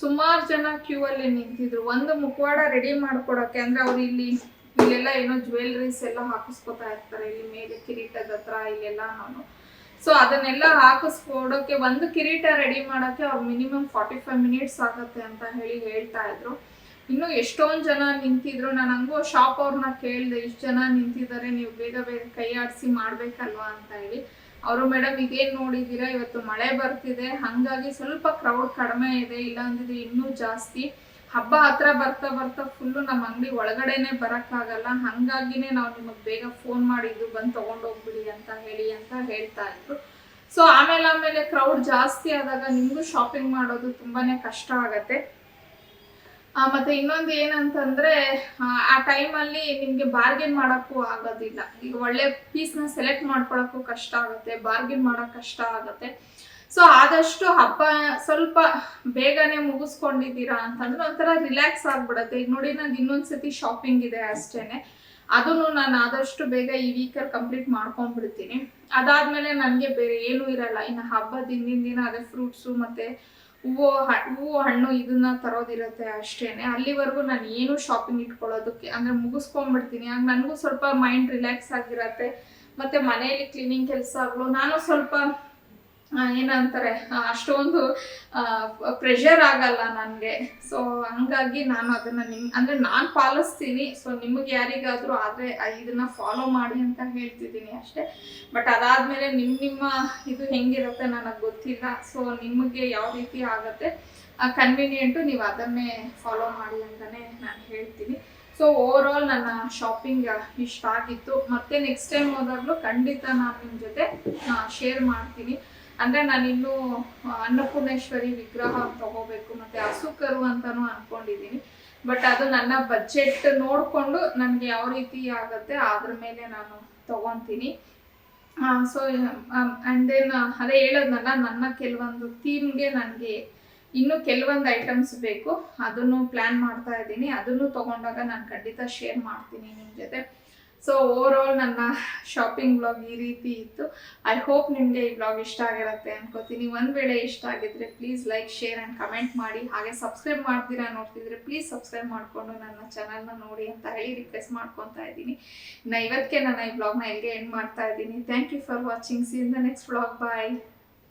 ಸುಮಾರು ಜನ ಕ್ಯೂ ಅಲ್ಲಿ ನಿಂತಿದ್ರು ಒಂದು ಮುಖವಾಡ ರೆಡಿ ಮಾಡ್ಕೊಡೋಕ್ಕೆ. ಅಂದರೆ ಅವ್ರು ಇಲ್ಲೆಲ್ಲ ಏನೋ ಜ್ಯುವೆಲ್ರೀಸ್ ಎಲ್ಲ ಹಾಕಿಸ್ಕೊತಾ ಇರ್ತಾರೆ, ಇಲ್ಲಿ ಮೇಲೆ ಕಿರೀಟದ ಹತ್ರ ಇಲ್ಲೆಲ್ಲ ನಾನು. ಸೊ ಅದನ್ನೆಲ್ಲ ಹಾಕಿಸ್ಕೊಡೋಕ್ಕೆ ಒಂದು ಕಿರೀಟ ರೆಡಿ ಮಾಡೋಕ್ಕೆ ಅವ್ರು ಮಿನಿಮಮ್ 45 ಮಿನಿಟ್ಸ್ ಆಗುತ್ತೆ ಅಂತ ಹೇಳ್ತಾ ಇದ್ರು. ಇನ್ನೂ ಎಷ್ಟೊಂದು ಜನ ನಿಂತಿದ್ರು. ನಾನು ಹಂಗೋ ಶಾಪ್ ಅವ್ರನ್ನ ಕೇಳಿದೆ, ಇಷ್ಟು ಜನ ನಿಂತಿದ್ದಾರೆ, ನೀವು ಬೇಗ ಕೈ ಆಡಿಸಿ ಮಾಡಬೇಕಲ್ವಾ ಅಂತ ಹೇಳಿ. ಅವರು ಮೇಡಮ್ ಇದೇನು ನೋಡಿದ್ದೀರಾ, ಇವತ್ತು ಮಳೆ ಬರ್ತಿದೆ ಹಾಗಾಗಿ ಸ್ವಲ್ಪ ಕ್ರೌಡ್ ಕಡಿಮೆ ಇದೆ, ಇಲ್ಲ ಅಂದಿದ್ರೆ ಇನ್ನೂ ಜಾಸ್ತಿ. ಹಬ್ಬ ಹತ್ರ ಬರ್ತಾ ಫುಲ್ಲು ನಮ್ಮ ಅಂಗಡಿ ಒಳಗಡೆನೆ ಬರೋಕ್ಕಾಗಲ್ಲ, ಹಾಗಾಗಿನೇ ನಾವು ನಿಮಗೆ ಬೇಗ ಫೋನ್ ಮಾಡಿದ್ದು ಬಂದು ತೊಗೊಂಡೋಗ್ಬಿಡಿ ಅಂತ ಹೇಳ್ತಾ ಇದ್ರು. ಸೊ ಆಮೇಲೆ ಕ್ರೌಡ್ ಜಾಸ್ತಿ ಆದಾಗ ನಿಮಗೂ ಶಾಪಿಂಗ್ ಮಾಡೋದು ತುಂಬಾ ಕಷ್ಟ ಆಗುತ್ತೆ. ಮತ್ತು ಇನ್ನೊಂದು ಏನಂತಂದರೆ, ಆ ಟೈಮಲ್ಲಿ ನಿಮಗೆ ಬಾರ್ಗೇನ್ ಮಾಡೋಕ್ಕೂ ಆಗೋದಿಲ್ಲ. ಈಗ ಒಳ್ಳೆ ಪೀಸ್ನ ಸೆಲೆಕ್ಟ್ ಮಾಡ್ಕೊಳ್ಳೋಕ್ಕೂ ಕಷ್ಟ ಆಗುತ್ತೆ, ಬಾರ್ಗೇನ್ ಮಾಡೋಕ್ಕೆ ಕಷ್ಟ ಆಗುತ್ತೆ. ಸೊ ಆದಷ್ಟು ಹಬ್ಬ ಸ್ವಲ್ಪ ಬೇಗನೆ ಮುಗಿಸ್ಕೊಂಡಿದ್ದೀರಾ ಅಂತಂದ್ರೆ ಒಂಥರ ರಿಲ್ಯಾಕ್ಸ್ ಆಗ್ಬಿಡತ್ತೆ. ಈಗ ನೋಡಿ ನಂದು ಇನ್ನೊಂದ್ಸತಿ ಶಾಪಿಂಗ್ ಇದೆ ಅಷ್ಟೇನೆ, ಅದನ್ನು ನಾನು ಆದಷ್ಟು ಬೇಗ ಈ ವೀಕಲ್ಲಿ ಕಂಪ್ಲೀಟ್ ಮಾಡ್ಕೊಂಡ್ಬಿಡ್ತೀನಿ. ಅದಾದ್ಮೇಲೆ ನನಗೆ ಬೇರೆ ಏನೂ ಇರಲ್ಲ. ಇನ್ನು ಹಬ್ಬದ ಹಿಂದಿನ ದಿನ ಅದೇ ಫ್ರೂಟ್ಸು ಮತ್ತೆ ಹೂವು ಹಣ್ಣು ಇದನ್ನ ತರೋದಿರುತ್ತೆ ಅಷ್ಟೇನೆ. ಅಲ್ಲಿವರೆಗೂ ನಾನು ಏನು ಶಾಪಿಂಗ್ ಇಟ್ಕೊಳ್ಳೋದಕ್ಕೆ ಅಂದ್ರೆ ಮುಗಿಸ್ಕೊಂಡ್ಬಿಡ್ತೀನಿ. ಆಗ ನನಗೂ ಸ್ವಲ್ಪ ಮೈಂಡ್ ರಿಲ್ಯಾಕ್ಸ್ ಆಗಿರತ್ತೆ. ಮತ್ತೆ ಮನೆಯಲ್ಲಿ ಕ್ಲೀನಿಂಗ್ ಕೆಲಸಗಳು ನಾನು ಸ್ವಲ್ಪ ಏನಂತಾರೆ ಅಷ್ಟೊಂದು ಪ್ರೆಷರ್ ಆಗಲ್ಲ ನನಗೆ. ಸೊ ಹಂಗಾಗಿ ನಾನು ಅದನ್ನ ಅಂದ್ರೆ ನಾನು ಪಾಲಿಸ್ತೀನಿ. ಸೊ ನಿಮಗೆ ಯಾರಿಗಾದ್ರೂ ಆದ್ರೆ ಇದನ್ನ ಫಾಲೋ ಮಾಡಿ ಅಂತ ಹೇಳ್ತಿದ್ದೀನಿ ಅಷ್ಟೇ. ಬಟ್ ಅದಾದ್ಮೇಲೆ ನಿಮ್ಮ ಇದು ಹೆಂಗಿರುತ್ತೆ ನನಗೆ ಗೊತ್ತಿಲ್ಲ. ಸೊ ನಿಮಗೆ ಯಾವ ರೀತಿ ಆಗತ್ತೆ ಕನ್ವೀನಿಯೆಂಟು ನೀವು ಅದನ್ನೇ ಫಾಲೋ ಮಾಡಿ ಅಂತಾನೆ ನಾನು ಹೇಳ್ತೀನಿ. ಸೊ ಓವರ್ ಆಲ್ ನನ್ನ ಶಾಪಿಂಗ್ ಇಷ್ಟ ಆಗಿತ್ತು. ಮತ್ತೆ ನೆಕ್ಸ್ಟ್ ಟೈಮ್ ಹೋದಾಗಲೂ ಖಂಡಿತ ನಾನು ನಿಮ್ಮ ಜೊತೆ ಶೇರ್ ಮಾಡ್ತೀನಿ. ಅಂದ್ರೆ ನಾನಿನ್ನು ಅನ್ನಪೂರ್ಣೇಶ್ವರಿ ವಿಗ್ರಹ ತಗೋಬೇಕು ಮತ್ತೆ ಹಸುಕರು ಅಂತಾನು ಅನ್ಕೊಂಡಿದ್ದೀನಿ. ಬಟ್ ಅದು ನನ್ನ ಬಜೆಟ್ ನೋಡ್ಕೊಂಡು ನನಗೆ ಯಾವ ರೀತಿ ಆಗತ್ತೆ ಅದ್ರ ಮೇಲೆ ನಾನು ತಗೊಂತೀನಿ. ಸೊ ಅಂಡ್ ದೆನ್ ಅದೇ ಹೇಳೋದ್ನಲ್ಲ, ನನ್ನ ಕೆಲವೊಂದು ಥೀಮ್ಗೆ ನನಗೆ ಇನ್ನು ಕೆಲವೊಂದು ಐಟಮ್ಸ್ ಬೇಕು, ಅದನ್ನು ಪ್ಲಾನ್ ಮಾಡ್ತಾ ಇದ್ದೀನಿ. ಅದನ್ನು ತಗೊಂಡಾಗ ನಾನು ಖಂಡಿತ ಶೇರ್ ಮಾಡ್ತೀನಿ ನಿಮ್ಮ ಜೊತೆ. ಸೊ ಓವರ್ ಆಲ್ ನನ್ನ ಶಾಪಿಂಗ್ ಬ್ಲಾಗ್ ಈ ರೀತಿ ಇತ್ತು. ಐ ಹೋಪ್ ನಿಮಗೆ ಈ ಬ್ಲಾಗ್ ಇಷ್ಟ ಆಗಿರುತ್ತೆ ಅನ್ಕೋತೀನಿ. ಒಂದು ವೇಳೆ ಇಷ್ಟ ಆಗಿದ್ರೆ please like, share and comment ಮಾಡಿ. ಹಾಗೆ ಸಬ್ಸ್ಕ್ರೈಬ್ ಮಾಡ್ತೀರಾ ನೋಡ್ತಿದ್ರೆ ಪ್ಲೀಸ್ ಸಬ್ಸ್ಕ್ರೈಬ್ ಮಾಡಿಕೊಂಡು ನನ್ನ ಚಾನಲ್ನ ನೋಡಿ ಅಂತ ಹೇಳಿ ರಿಕ್ವೆಸ್ಟ್ ಮಾಡ್ಕೊತಾ ಇದ್ದೀನಿ. ಇವತ್ತಿಗೆ ನಾನು ಈ ಬ್ಲಾಗ್ನ ಇಲ್ಲಿಗೆ ಎಂಡ್ ಮಾಡ್ತಾ ಇದ್ದೀನಿ. Thank you for watching. See in the next blog. Bye.